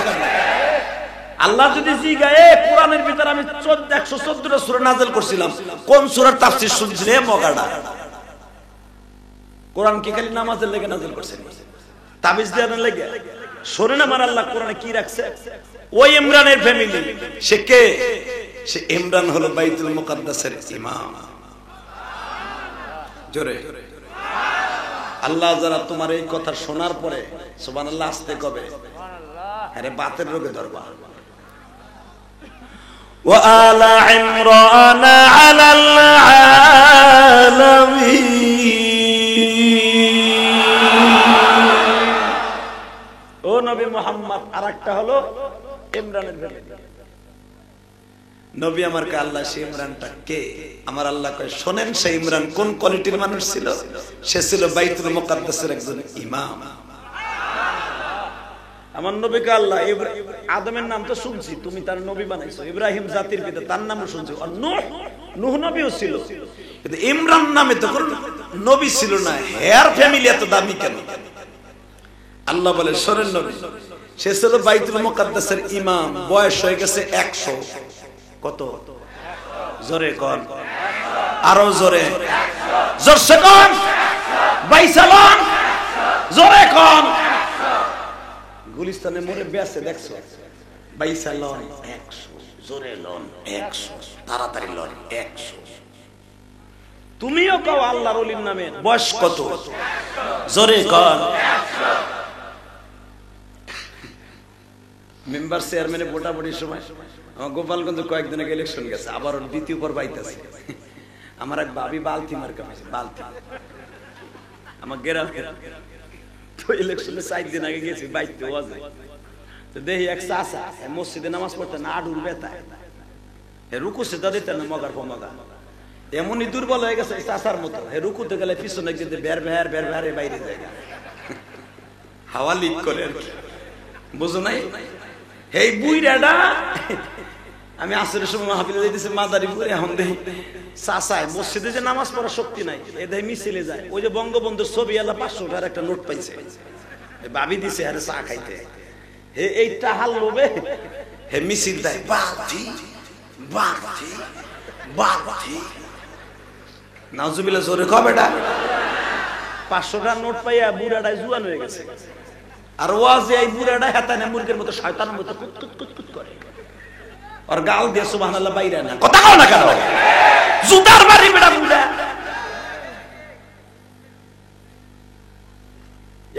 আল্লাহ যদি জিগায়ে কোরআনের ভিতরে আমি 114টা সূরা নাযিল করছিলাম, কোন সূরার তাফসীর শুনছিলে মগাড়া? কোরআন কি খালি নামাজের লেগে নাযিল করছেন, তাবিজ দেওয়ার লেগে? শোনেন আমার আল্লাহ কোরআনে কি রাখছে। ওই ইমরানের ফ্যামিলি, সে কে? সে ইমরান হলো বাইতুল মুকাদ্দাসের ইমাম। জোরে আল্লাহ যারা তোমার এই কথা শোনার পরে সুবহানাল্লাহ আসতে কবে, আরে বাতের রোগে ধরবা। ওয়া আলা ইমরান আলাল আলামিন। ও নবী মুহাম্মদ, আরেকটা হলো ইমরানের ফ্যামিলি। নবী আমার কে আল্লাহ, সে ইমরানটা কে? আমার আল্লাহ কয় শোনেন, সে ইমরান কোন কোয়ালিটির মানুষ ছিল? সে ছিল বাইতুল মুকাদ্দাসের একজন ইমাম। আমার নবীকে আল্লাহ, আদমের নাম তো শুনছি, তুমি তার নবী বানাইছো, ইব্রাহিম জাতির পিতা, তার নামও শুনছি, আর নূহ নবীও ছিল, কিন্তু ইমরান নামে তো কোন নবী ছিল না। হেয়ার ফ্যামিলি এত দামি কেন? আল্লাহ বলে শোনেন নবী, সে ছিল বাইতুল মুকাদ্দাসের ইমাম, বয়স হয়ে গেছে 100। কত? জোরে কোন, আরো জোরে, জোরসে কোন, বাইসালন, জোরে কোন। গুলিস্তানে মোরে বেঁচে দেখছো, বাইসালন 100, জোরে লন 100, তাড়াতাড়ি লন 100। তুমিও কও আল্লাহর ওলির নামে বয়স কত? জোরে কোন। মেম্বার চেয়ারম্যানে ভোটাভুটির সময় আমার গোপালগঞ্জ কয়েকদিন আগে ইলেকশন গেছে, আবার দ্বিতীয় পর বাইতেছে। আমার এক ভাবি বালতি মার্কা পাইছে, বালতি আমার গ্রামের। তো ইলেকশনে 4 দিন আগে গেছি বাইতে ওয়াজে, তো দেখি এক চাচা মসজিদে নামাজ পড়তে না, আডুর বেতায় রুকু সেটা দিতে না, মগার পমগা এমনই দুর্বল হয়ে গেছে চাচার মতো। হে রুকুতে গেলে পিছনে গিয়ে বের বের বের বের বাইরে যায়, হাওয়া লিক করে, বুঝো নাই? এই বুইরাটা আমি আসরের সময় মাহফিলে যাইতেছি মাদারীপুরে, এখন দেখি চাচায় মসজিদে যে নামাজ পড়ার শক্তি নাই, এ দেয় মিছিলে যায়। ওই যে বঙ্গবন্ধুর ছবি আলা 500 টাকার একটা নোট পাইছে, ভাবি দিছে আরে চা খাইতে, হে এই টাহাল লোভে হে মিছিল দেয়, বালতি বালতি বালতি। নাউজুবিল্লাহ, জোরে কও বেটা। 500 টাকার নোট পাইয়া বুড়াটাই জুয়ান হয়ে গেছে। আর ওয়াজে এই বুড়াটা হেতানে মুরগির মতো শয়তানের মতো কুত কুত কুত কুত করে, আর গাল দিয়ে সুবহানাল্লাহ বাইরে না, কথা কও না কেন? জুতার বাড়ি বেটা বুড়া।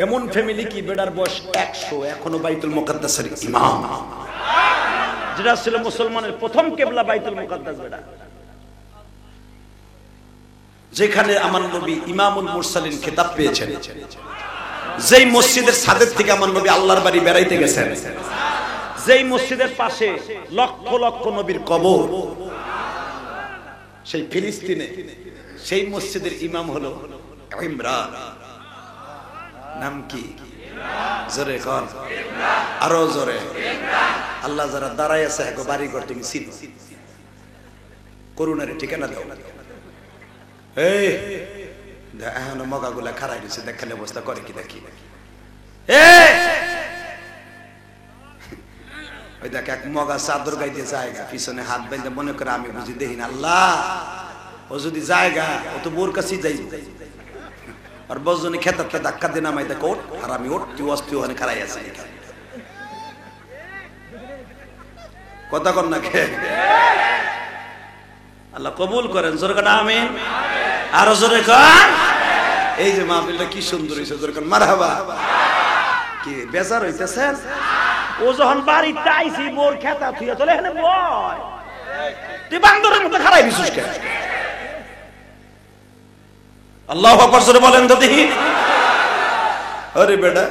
এমন ফ্যামিলি কি বেটার বয়স 100, এখনো বাইতুল মুকাদ্দাসের ইমাম, যেটা ছিল মুসলমানের প্রথম কিবলা বাইতুল মুকাদ্দাস বেটা, যেখানে আমার নবী ইমামুল মুরসালিন খেতাব পেয়েছেন, যেই মসজিদের ছাদের থেকে আমার নবী আল্লাহর বাড়ি বেড়াইতে গেছেন, যেই মসজিদের পাশে লক্ষ লক্ষ নবীর কবর, সেই ফিলিস্তিনে সেই মসজিদের ইমাম হলো ইমরান। নাম কি? জোরে কর, আরো জোরে। আল্লাহ যারা দাঁড়ায় আছে এক বাড়ি ঘর তুমি চিনো, করুণারে ঠিকানা দাও। এই এখন মগা গুলা খারাই দিচ্ছে, দেখালে অবস্থা করে কি দেখি। ওই দেখ এক মগা চাদর গাইতে জায়গা পিছনে হাত বেঁধে মনে করে আমি বুঝি দেখি না। আল্লাহ, ও যদি জায়গা ও তো বোর কাছে যাই, আর বজনে খেতারটা ধাক্কা দিয়ে নামাই দেখ ওঠ, আর আমি ওঠ, তুই অস্তি ওখানে খারাই আছে। কথা কর না কে? আল্লাহ কবুল করেন। জোরে কাটা আমিন, আরো জোরে কর। এই যে মাহফিলটা কি সুন্দর হয়েছে, জোরে কর মারহাবা। কি বেজার হইতেছেন? ও যখন বাড়িতে আইছি বোর খেতা থুইয়া চলে এখানে বয়, তুই বান্দরের মতো খারাই দিছিস কেন? আল্লাহু আকবার জোরে বলেন তো দেখি। আরে বেটা,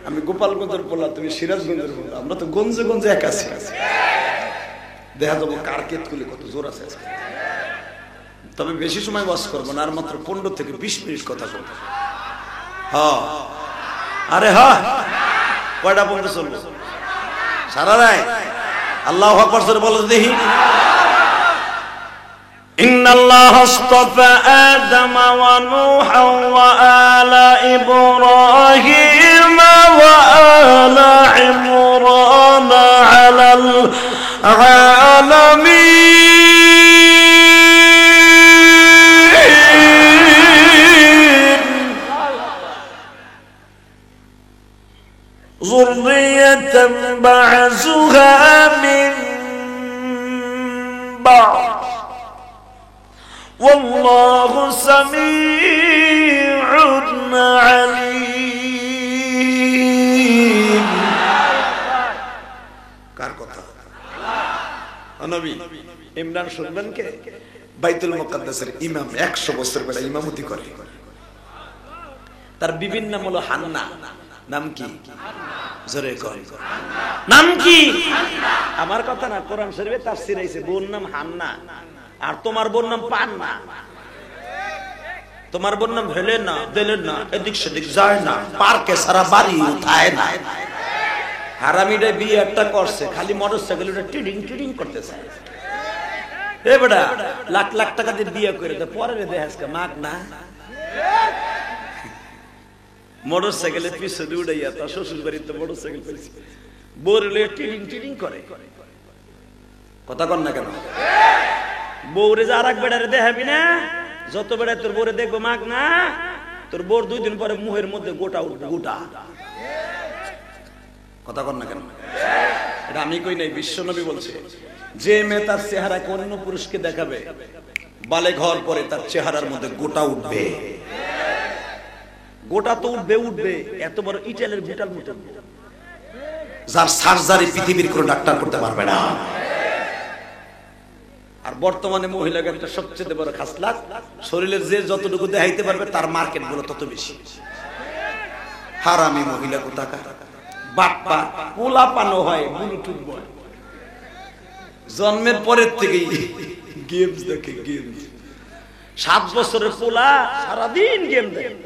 আমি গোপালগঞ্জের পোলা, তুমি সিরাজগঞ্জের পোলা, আমরা তো গঞ্জে গঞ্জে এক আছি। দেখা যাবো কার কেত খুলে কত জোর আছে। তবে বেশি সময় ওয়াজ করবো না, আর মাত্র 15 থেকে 20 মিনিট কথা বলবো। হ্যাঁ, আরে হ্যাঁ, কয়টা পর্যন্ত চলবো? সারা রায়। আল্লাহু আকবার জোরে বলো দেখি। إن الله اصطفى آدم ونوحا وآل إبراهيم وآل عمران على العالمين ذرية بعضها من بعض والله سميع عليم। কার কথা? নবী ইমরান শুনবেন কে? বাইতুল মুকাদ্দাসের ইমাম, 100 বছর বেলা ইমামতি করে। তার বিবির নাম হলো হান্না। নাম কি? জোরে কর, নাম কি? আমার কথা না, কোরআন শরীফে তাফসীর আইছে, বোন নাম হান্না, আর তোমার বোন নাম পান্না। তোমার বোন নাম হেলেনা, দেলেনা, এদিক সেদিক যায় না, পার্কে সারা বাড়ি উঠায় না। হারামিটা বিয়ে একটা করছে, খালি মোটরসাইকেল টিডিং টিডিং করতেছে। এ বেটা, লাখ লাখ টাকা দিয়ে বিয়ে করে তো পরে দেখাসকে মাগ না, মোটরসাইকেলের পিছনে উড়াইয়া তার শ্বশুর বাড়িতে মোটরসাইকেল পেয়েছে, বোরলে টিডিং টিডিং করে। কথা কর না কেন? বউরে যা আর এক বেড়ারে দেখাবি না, যত বেড়ায় তোর বউরে দেখবো মাগ না, তোর বউর 2 দিন পরে মুহের মধ্যে গোটা উঠবে, গোটা। কথা কর না কেন? এটা আমি কই নাই, বিশ্বনবী বলছে, যে মেয়ে তার চেহারাকে অন্য পুরুষকে দেখাবে, বালে ঘর পরে তার চেহারার মধ্যে গোটা উঠবে। গোটা তো উঠবে উঠবে, এত বড় ইটালের বিটাল মতো, যার সার্জারি পৃথিবীর কোনো ডাক্তার করতে পারবে না। আর বর্তমানে মহিলাকে একটা সবচেয়ে বড় খাসলাত, শরীরের যে যতটুকু দেখাইতে পারবে তার মার্কেট গুলো তত বেশি। হারামি মহিলা কোথাকার, বাপ্পা পোলা পানো হয়, ব্লুটুথ বয়, জন্মের পরের থেকেই গেমস দেখে, গেমস। 7 বছরের পোলা সারাদিন গেম দেখে।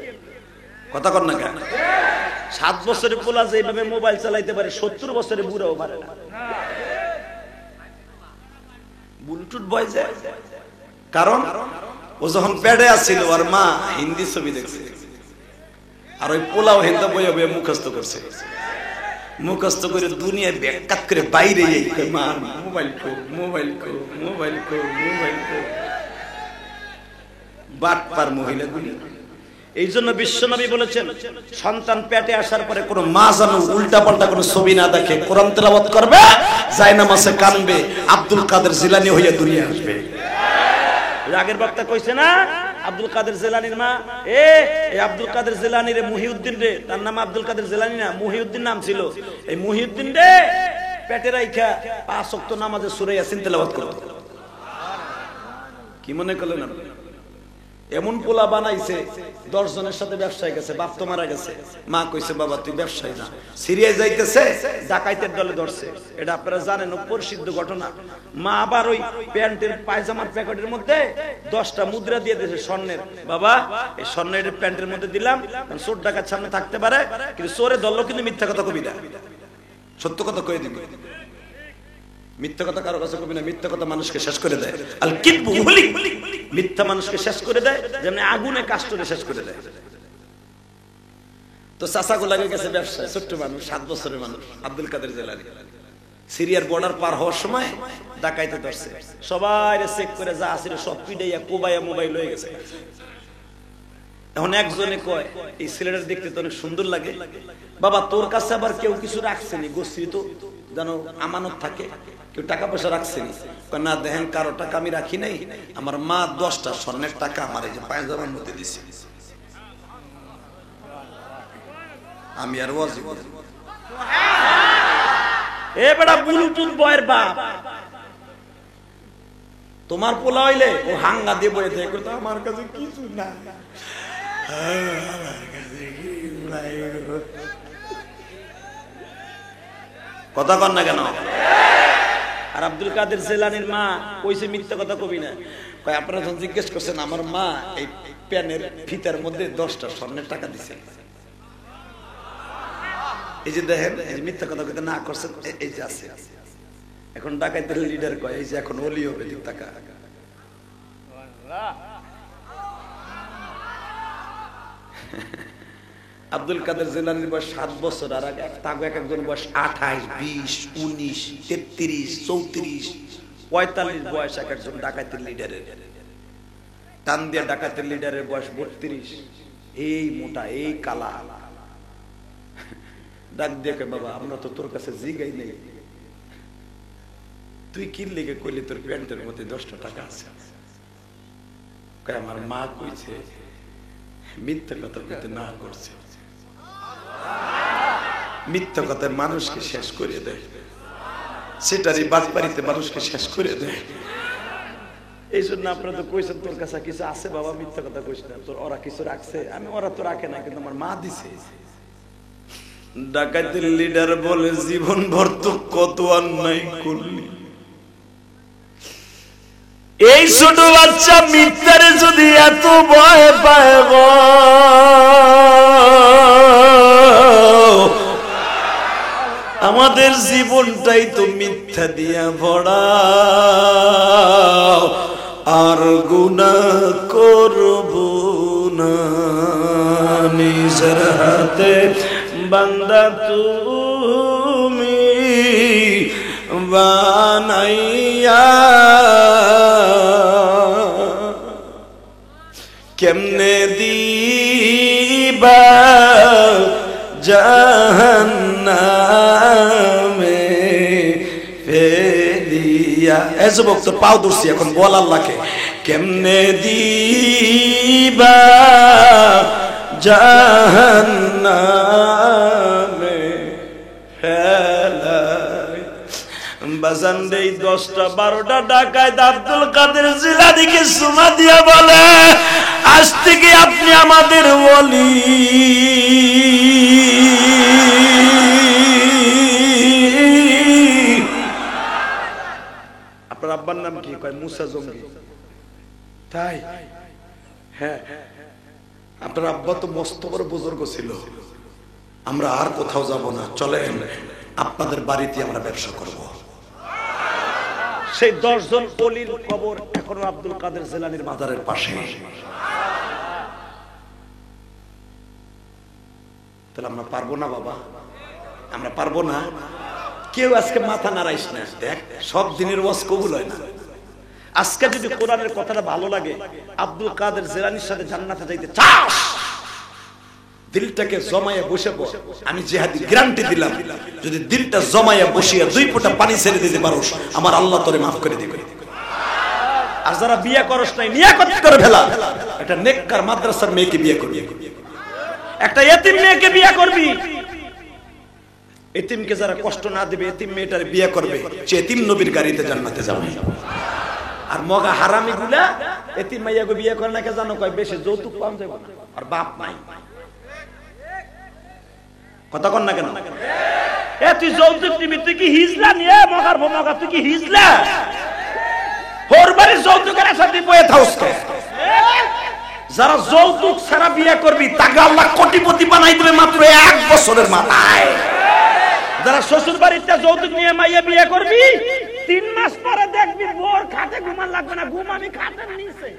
কথা কর না কেন? 7 বছরের পোলা যেভাবে মোবাইল চালাইতে পারে, 70 বছরের বুড়াও পারে না। ব্লুটুথ বয় যায়, কারণ ও যখন পেটে আসছিল আর মা হিন্দি ছবি দেখছে, আর ওই পোলাও হিন্দা বইয়া বইয়া মুখস্থ করছে। মুখস্থ করে দুনিয়ায় ব্যাকাত করে বাইরে মা মোবাইল কো, মোবাইল কো, মোবাইল কো, মোবাইল কো। বাটপার মহিলাগুলি। এই জন্য বিশ্বনবী বলেছেন, সন্তান পেটে আসার পরে কোনো মা যেন উল্টা পাল্টা কোনো ছবি না দেখে, কোরআন তেলাওয়াত করবে, জায়নামাজে কানবে, আব্দুল কাদের জিলানী হইয়া দুনিয়া আসবে। আগের বক্তা কইছে না, আব্দুল কাদের জিলানীর মা, এই আব্দুল কাদের জিলানী রে, মুহিউদ্দিন রে, তার নাম আব্দুল কাদের জিলানী না, মুহিউদ্দিন নাম ছিল। এই মুহিউদ্দিন রে পেটে রাইখা 5 ওয়াক্ত নামাজে সূরা ইয়াসিন তেলাওয়াত করত। কি মনে করলেন আপনি? এমন পোলা বানাইছে 10 জনের সাথে ব্যবসায় গেছে, বাপ তো মারা গেছে, মা কইছে বাবা তুই ব্যবসায়ী না, সিরিয়ায় যাইতেছে ডাকাইতের দলে ধরছে। এটা আপনারা জানেন, প্রসিদ্ধ ঘটনা। মা আবার ওই প্যান্টের পায়জামার প্যাকেটের মধ্যে 10টা মুদ্রা দিয়ে দিয়েছে স্বর্ণের, বাবা এই স্বর্ণের প্যান্টের মধ্যে দিলাম, কারণ চোর ডাকাত সামনে থাকতে পারে, কিন্তু চোরে ধরলো কিন্তু মিথ্যা কথা কবি না, সত্য কথা কয়ে দিবি। মিথ্যা কথা কারো কাছে কবি না, মিথ্যা কথা মানুষকে শেষ করে দেয়। আল কিযবু মুহলিক, মিথ্যা মানুষকে শেষ করে দেয়, যেমন আগুনে কাস্টরে শেষ করে দেয়। তো চাচাগো লাগে গেছে ব্যবসায়, ছোট্ট মানুষ, 7 বছরের মানুষ, আব্দুল কাদের জিলানী। সিরিয়ার বর্ডার পার হওয়ার সময় ডাকাইতে ধরছে, সবাই চেক করে যা আছে সব পিটাইয়া কোবাইয়া মোবাইল হয়ে গেছে। এখন একজনে কয় এই ছেলেটার দেখতে তো অনেক সুন্দর লাগে, বাবা তোর কাছে আবার কেউ কিছু রাখছেনি, গোস্ত্রী তো যেন আমানত থাকে, কেউ টাকা পয়সা রাখছেনি? না দেখেন কারো টাকা আমি রাখি নাই, আমার মা 10টা স্বর্ণের টাকা আমার এই যে পায়জামার মধ্যে দিছে, আমি আর ওয়াজি বলি এ বেটা ব্লুটুথ বয়ের বাপ, তোমার পোলা হইলে ও হাঙ্গা দিয়ে বয়ে থাকে, তো আমার কাছে কিছু না, কথা কর না কেন? আর আব্দুল কাদের জিলানীর মা কইছে মিথ্যা কথা কবি না, কয় আপনারা যখন জিজ্ঞেস করছেন আমার মা এই প্যানের ফিতার মধ্যে 10টা স্বর্ণের টাকা দিছে, এই যে দেখেন এই যে মিথ্যা কথা কইতে না করছেন, এই যে আছে। এখন ডাকাইতের লিডার কয় এই যে এখন ওলি হবে টাকা। আব্দুল কাদের জিলানীর বয়স 7 বছর, আর তাকে একজন বয়স 28, 20, 19, 33, 34, 45 বয়স এক একজন ডাকাতের লিডারের। টান দিয়ে ডাকাতের লিডারের বয়স 32, এই মোটা এই কালা। ডাক দিয়ে বাবা আমরা তো তোর কাছে জিগাই নেই, তুই কি লেগে কইলি তোর প্যান্টের মধ্যে 10টা টাকা আছে? আমার মা কইছে মিথ্যা কথা কইতে না করছে, মিথ্যা কথায় মানুষকে শেষ করে দেয়, সেটারই বাজবাড়িতে মানুষকে শেষ করে দেয়। এই জন্য আপনারা তো কইছেন তোর কাছে কিছু আছে বাবা, মিথ্যা কথা কইস না, তোর ওরা কিছু রাখছে? আমি ওরা তো রাখে না, কিন্তু আমার মা দিছে। ডাকাতের লিডার বলে জীবন ভর তো কত অন্যায় করলি, এই ছোট বাচ্চা মিথ্যারে যদি এত ভয় পায় গো, আমাদের জীবনটাই তো মিথ্যা দিয়া ভরা, আর গুনাহ করব না নিজের হাতে, বান্দা তুমি বানাইয়া কেমনে দিবা জাহান্নামে ফেলিয়া। এই যুবক তোর পাও ধরছি, এখন বল আল্লাহকে, কেমনে দিবা জাহান্নামে ফেলাই। বাজান দেই 10টা 12টা ডাকাত আব্দুল কাদের জিলানীকে সুমা দিয়া বলে আজ থেকে আপনি আমাদের ওলি। আপনার আব্বার নাম কি? কয় মুসা জঙ্গি। তাই? হ্যাঁ, আপনার আব্বা তো মস্ত বড় বুজুর্গ ছিল। আমরা আর কোথাও যাব না, চলেন আপনাদের বাড়িতে আমরা ব্যবসা করব। সেই 10 জন ওলির কবর এখনো আব্দুল কাদের জিলানীর মাজারের পাশে। তাহলে আমরা পারবো না বাবা, আমরা পারবো না। কেউ আজকে মাথা নাড়াইস না, দেখ সব দিনের ওয়াজ কবুল হয় না। আজকে যদি কোরআনের কথাটা ভালো লাগে, আব্দুল কাদের জিলানীর সাথে জান্নাতে যাইতে চাস, দিলটাকে জমায়ে বসে পড়। আমি জিহাদি গ্যারান্টি দিলাম, যদি দিলটা জমায়ে বসিয়া 2 ফোঁটা পানি ছেড়ে দিতে পারোস, আমার আল্লাহ তোরে মাফ করে দিবে। আর যারা বিয়ে করস নাই, নিয়াত করে ফেলা, একটা নেককার মাদ্রাসার মেয়েকে বিয়ে করবি, একটা এতিম মেয়েকে বিয়ে করবি। এতিমকে যারা কষ্ট না দিবে, এতিম মেয়েটার বিয়ে করবে, সে এতিম নবীর গাড়িতে জান্নাতে যাবে। আর মগা হারামি গুলা এতিম মাইয়াকে বিয়ে করে না কে জানো কয় বেশি যৌতুক পাওয়া যাবে না আর বাপ নাই কথা কন না কেন এ তুই যৌতুক নিবি তুই কি হিজলা নিয়ে মগার ভমগা তুই কি হিজলা ওর বাড়ি যৌতুকের আশা তুই বয়ে থাকস যারা যৌতুক ছাড়া বিয়ে করবি তাকে আল্লাহ কোটিপতি বানাই দেবে মাত্র 1 বছরের মাথায় যারা শ্বশুর বাড়িতে যৌতুক নিয়ে মাইয়া বিয়ে করবি 3 মাস পরে দেখবি বোর খাটে ঘুমান লাগবে না ঘুম আমি খাটের নিচে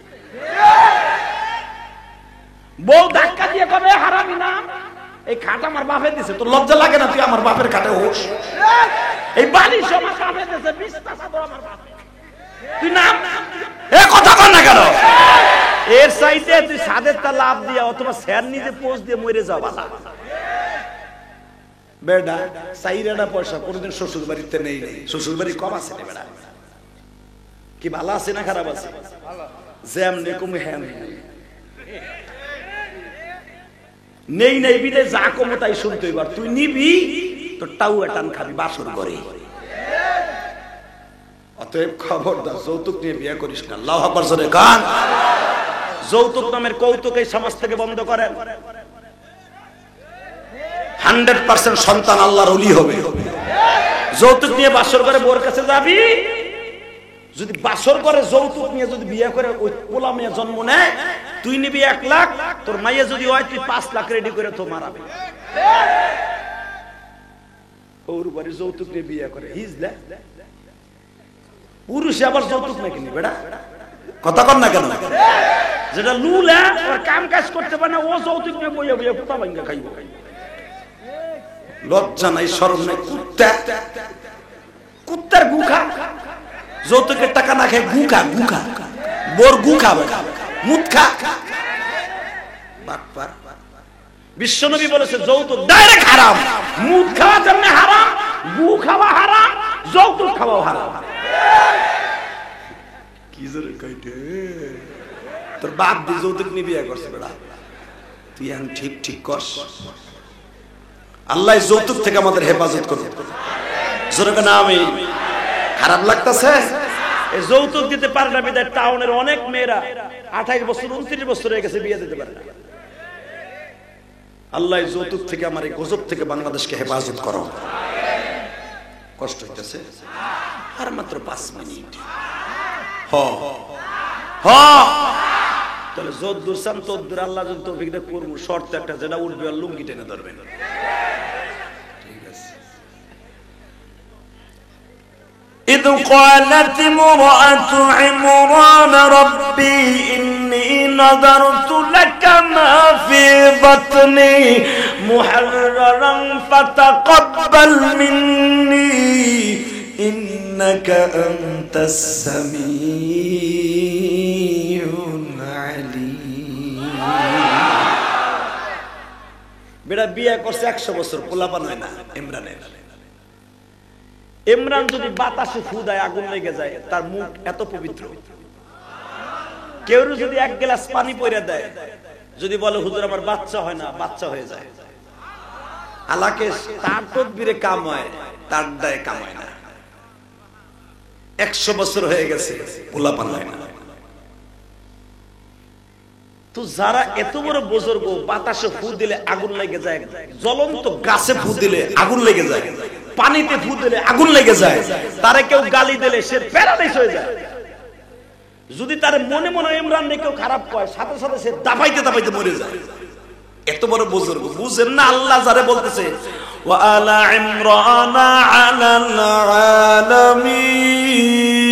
বউ ধাক্কা দিয়ে কবে হারামি না এই খাট আমার বাপে দিছে তোর লজ্জা লাগে না তুই আমার বাপের খাটে হোস এই বালিশ আমার বাপে দিছে বিছনা চাদর আমার বাপে তুই নাম এ কথা কর না কেন এর চাইতে তুই সাদের তা লাভ দিয়া অথবা স্যার নিজে পোস্ট দিয়ে মরে যাও বালা বেডা সাইরাটা পয়সা কোনদিন শ্বশুর বাড়িতে নেই শ্বশুর বাড়ি কম আছে রে বেডা কি ভালো আছে না খারাপ আছে যেমনে কম হ্যাম নেই নেই বিদে যা কম তাই শুনতে এবার তুই নিবি তো টাউ টান খাবি বাসর করে অতএব খবরদার যৌতুক নিয়ে বিয়ে করিস না আল্লাহু আকবার জোরে গান যৌতুক নামের কৌতুক এই সমাজ থেকে বন্ধ করেন 100% সন্তান আল্লাহর ওলি হবে যৌতুক নিয়ে বাসর করে বোর কাছে যাবি যদি বাসর করে যৌতুক নিয়ে যদি বিয়ে করে ওই পোলা মেয়ে জন্ম নেয় তুই নিবি 1 লাখ তোর মাইয়া যদি হয় তুই 5 লাখ রেডি করে তো মারাবে ওর বাড়ি যৌতুক নিয়ে বিয়ে করে হিজলা পুরুষে আবার যৌতুক নাকি নি বেটা কথা কর না কেন যেটা লুলা ওর কাম কাজ করতে পারে না ও যৌতুক নিয়ে বইয়া বইয়া কুত্তা ভাঙ্গা খাইব লজ্জা নাই শরম নাই কুত্তার গুখা যৌতুকের টাকা না খেয়ে গুখা গুখা বোর গুখা মুত খা বাটপার বিশ্বনবী বলেছে যৌতুক ডাইরেক্ট হারাম মুত খাওয়া জন্য হারাম গু খাওয়া হারাম যৌতুক খাওয়াও হারাম কি জোরে কইতে তোর বাপ দি যৌতুক নিয়ে বিয়ে করছে বেটা তুই এখন ঠিক ঠিক কর আল্লাহ যৌতুক থেকে আমাদের হেফাজত করবে জোরে কেন আমি খারাপ লাগতেছে এই যৌতুক দিতে পারে না বিদায় টাউনের অনেক মেয়েরা 28 বছর 29 বছর হয়ে গেছে বিয়ে দিতে পারে না আল্লাহ যৌতুক থেকে আমার এই গজব থেকে বাংলাদেশকে হেফাজত করো কষ্ট হইতেছে আর মাত্র 5 মিনিট তাহলে যদ্দুর চান তদ্দুর আল্লাহ যদি তৌফিক দেয় করবো শর্ত একটা যেটা উঠবে আর লুঙ্গি টেনে ধরবেন ঠিক আছে إذ قالت امرأة عمران ربي إني نذرت لك ما في بطني محررا فتقبل مني إنك أنت السميع العليم বেটা বিয়ে করছে 100 বছর পোলাপান হয় না ইমরান যদি বাতাসে ফু দেয় আগুন লেগে যায় তার মুখ এত পবিত্র কেউ যদি 1 গ্লাস পানি পড়ে দেয় যদি বলে হুজুর আমার বাচ্চা হয় না বাচ্চা হয়ে যায় আলাকে তার তদবিরে কাম হয় তার দায়ে কাম হয় না 100 বছর হয়ে গেছে পোলাপান হয় না তো যারা এত বড় বুজুর্গ বাতাসে ফু দিলে আগুন লেগে যায় জ্বলন্ত গাছে ফু দিলে আগুন লেগে যায় পানিতে ফু দিলে আগুন লেগে যায় তারে কেউ গালি দিলে সে প্যারালাইজ হয়ে যায় যদি তার মনে মনে ইমরান রে কেউ খারাপ কয় সাথে সাথে সে দাবাইতে দাবাইতে মরে যায় এত বড় বুজুর্গ বুঝেন না আল্লাহ যারে বলতেছে ওয়া আলা ইমরানা আলাল আলামিন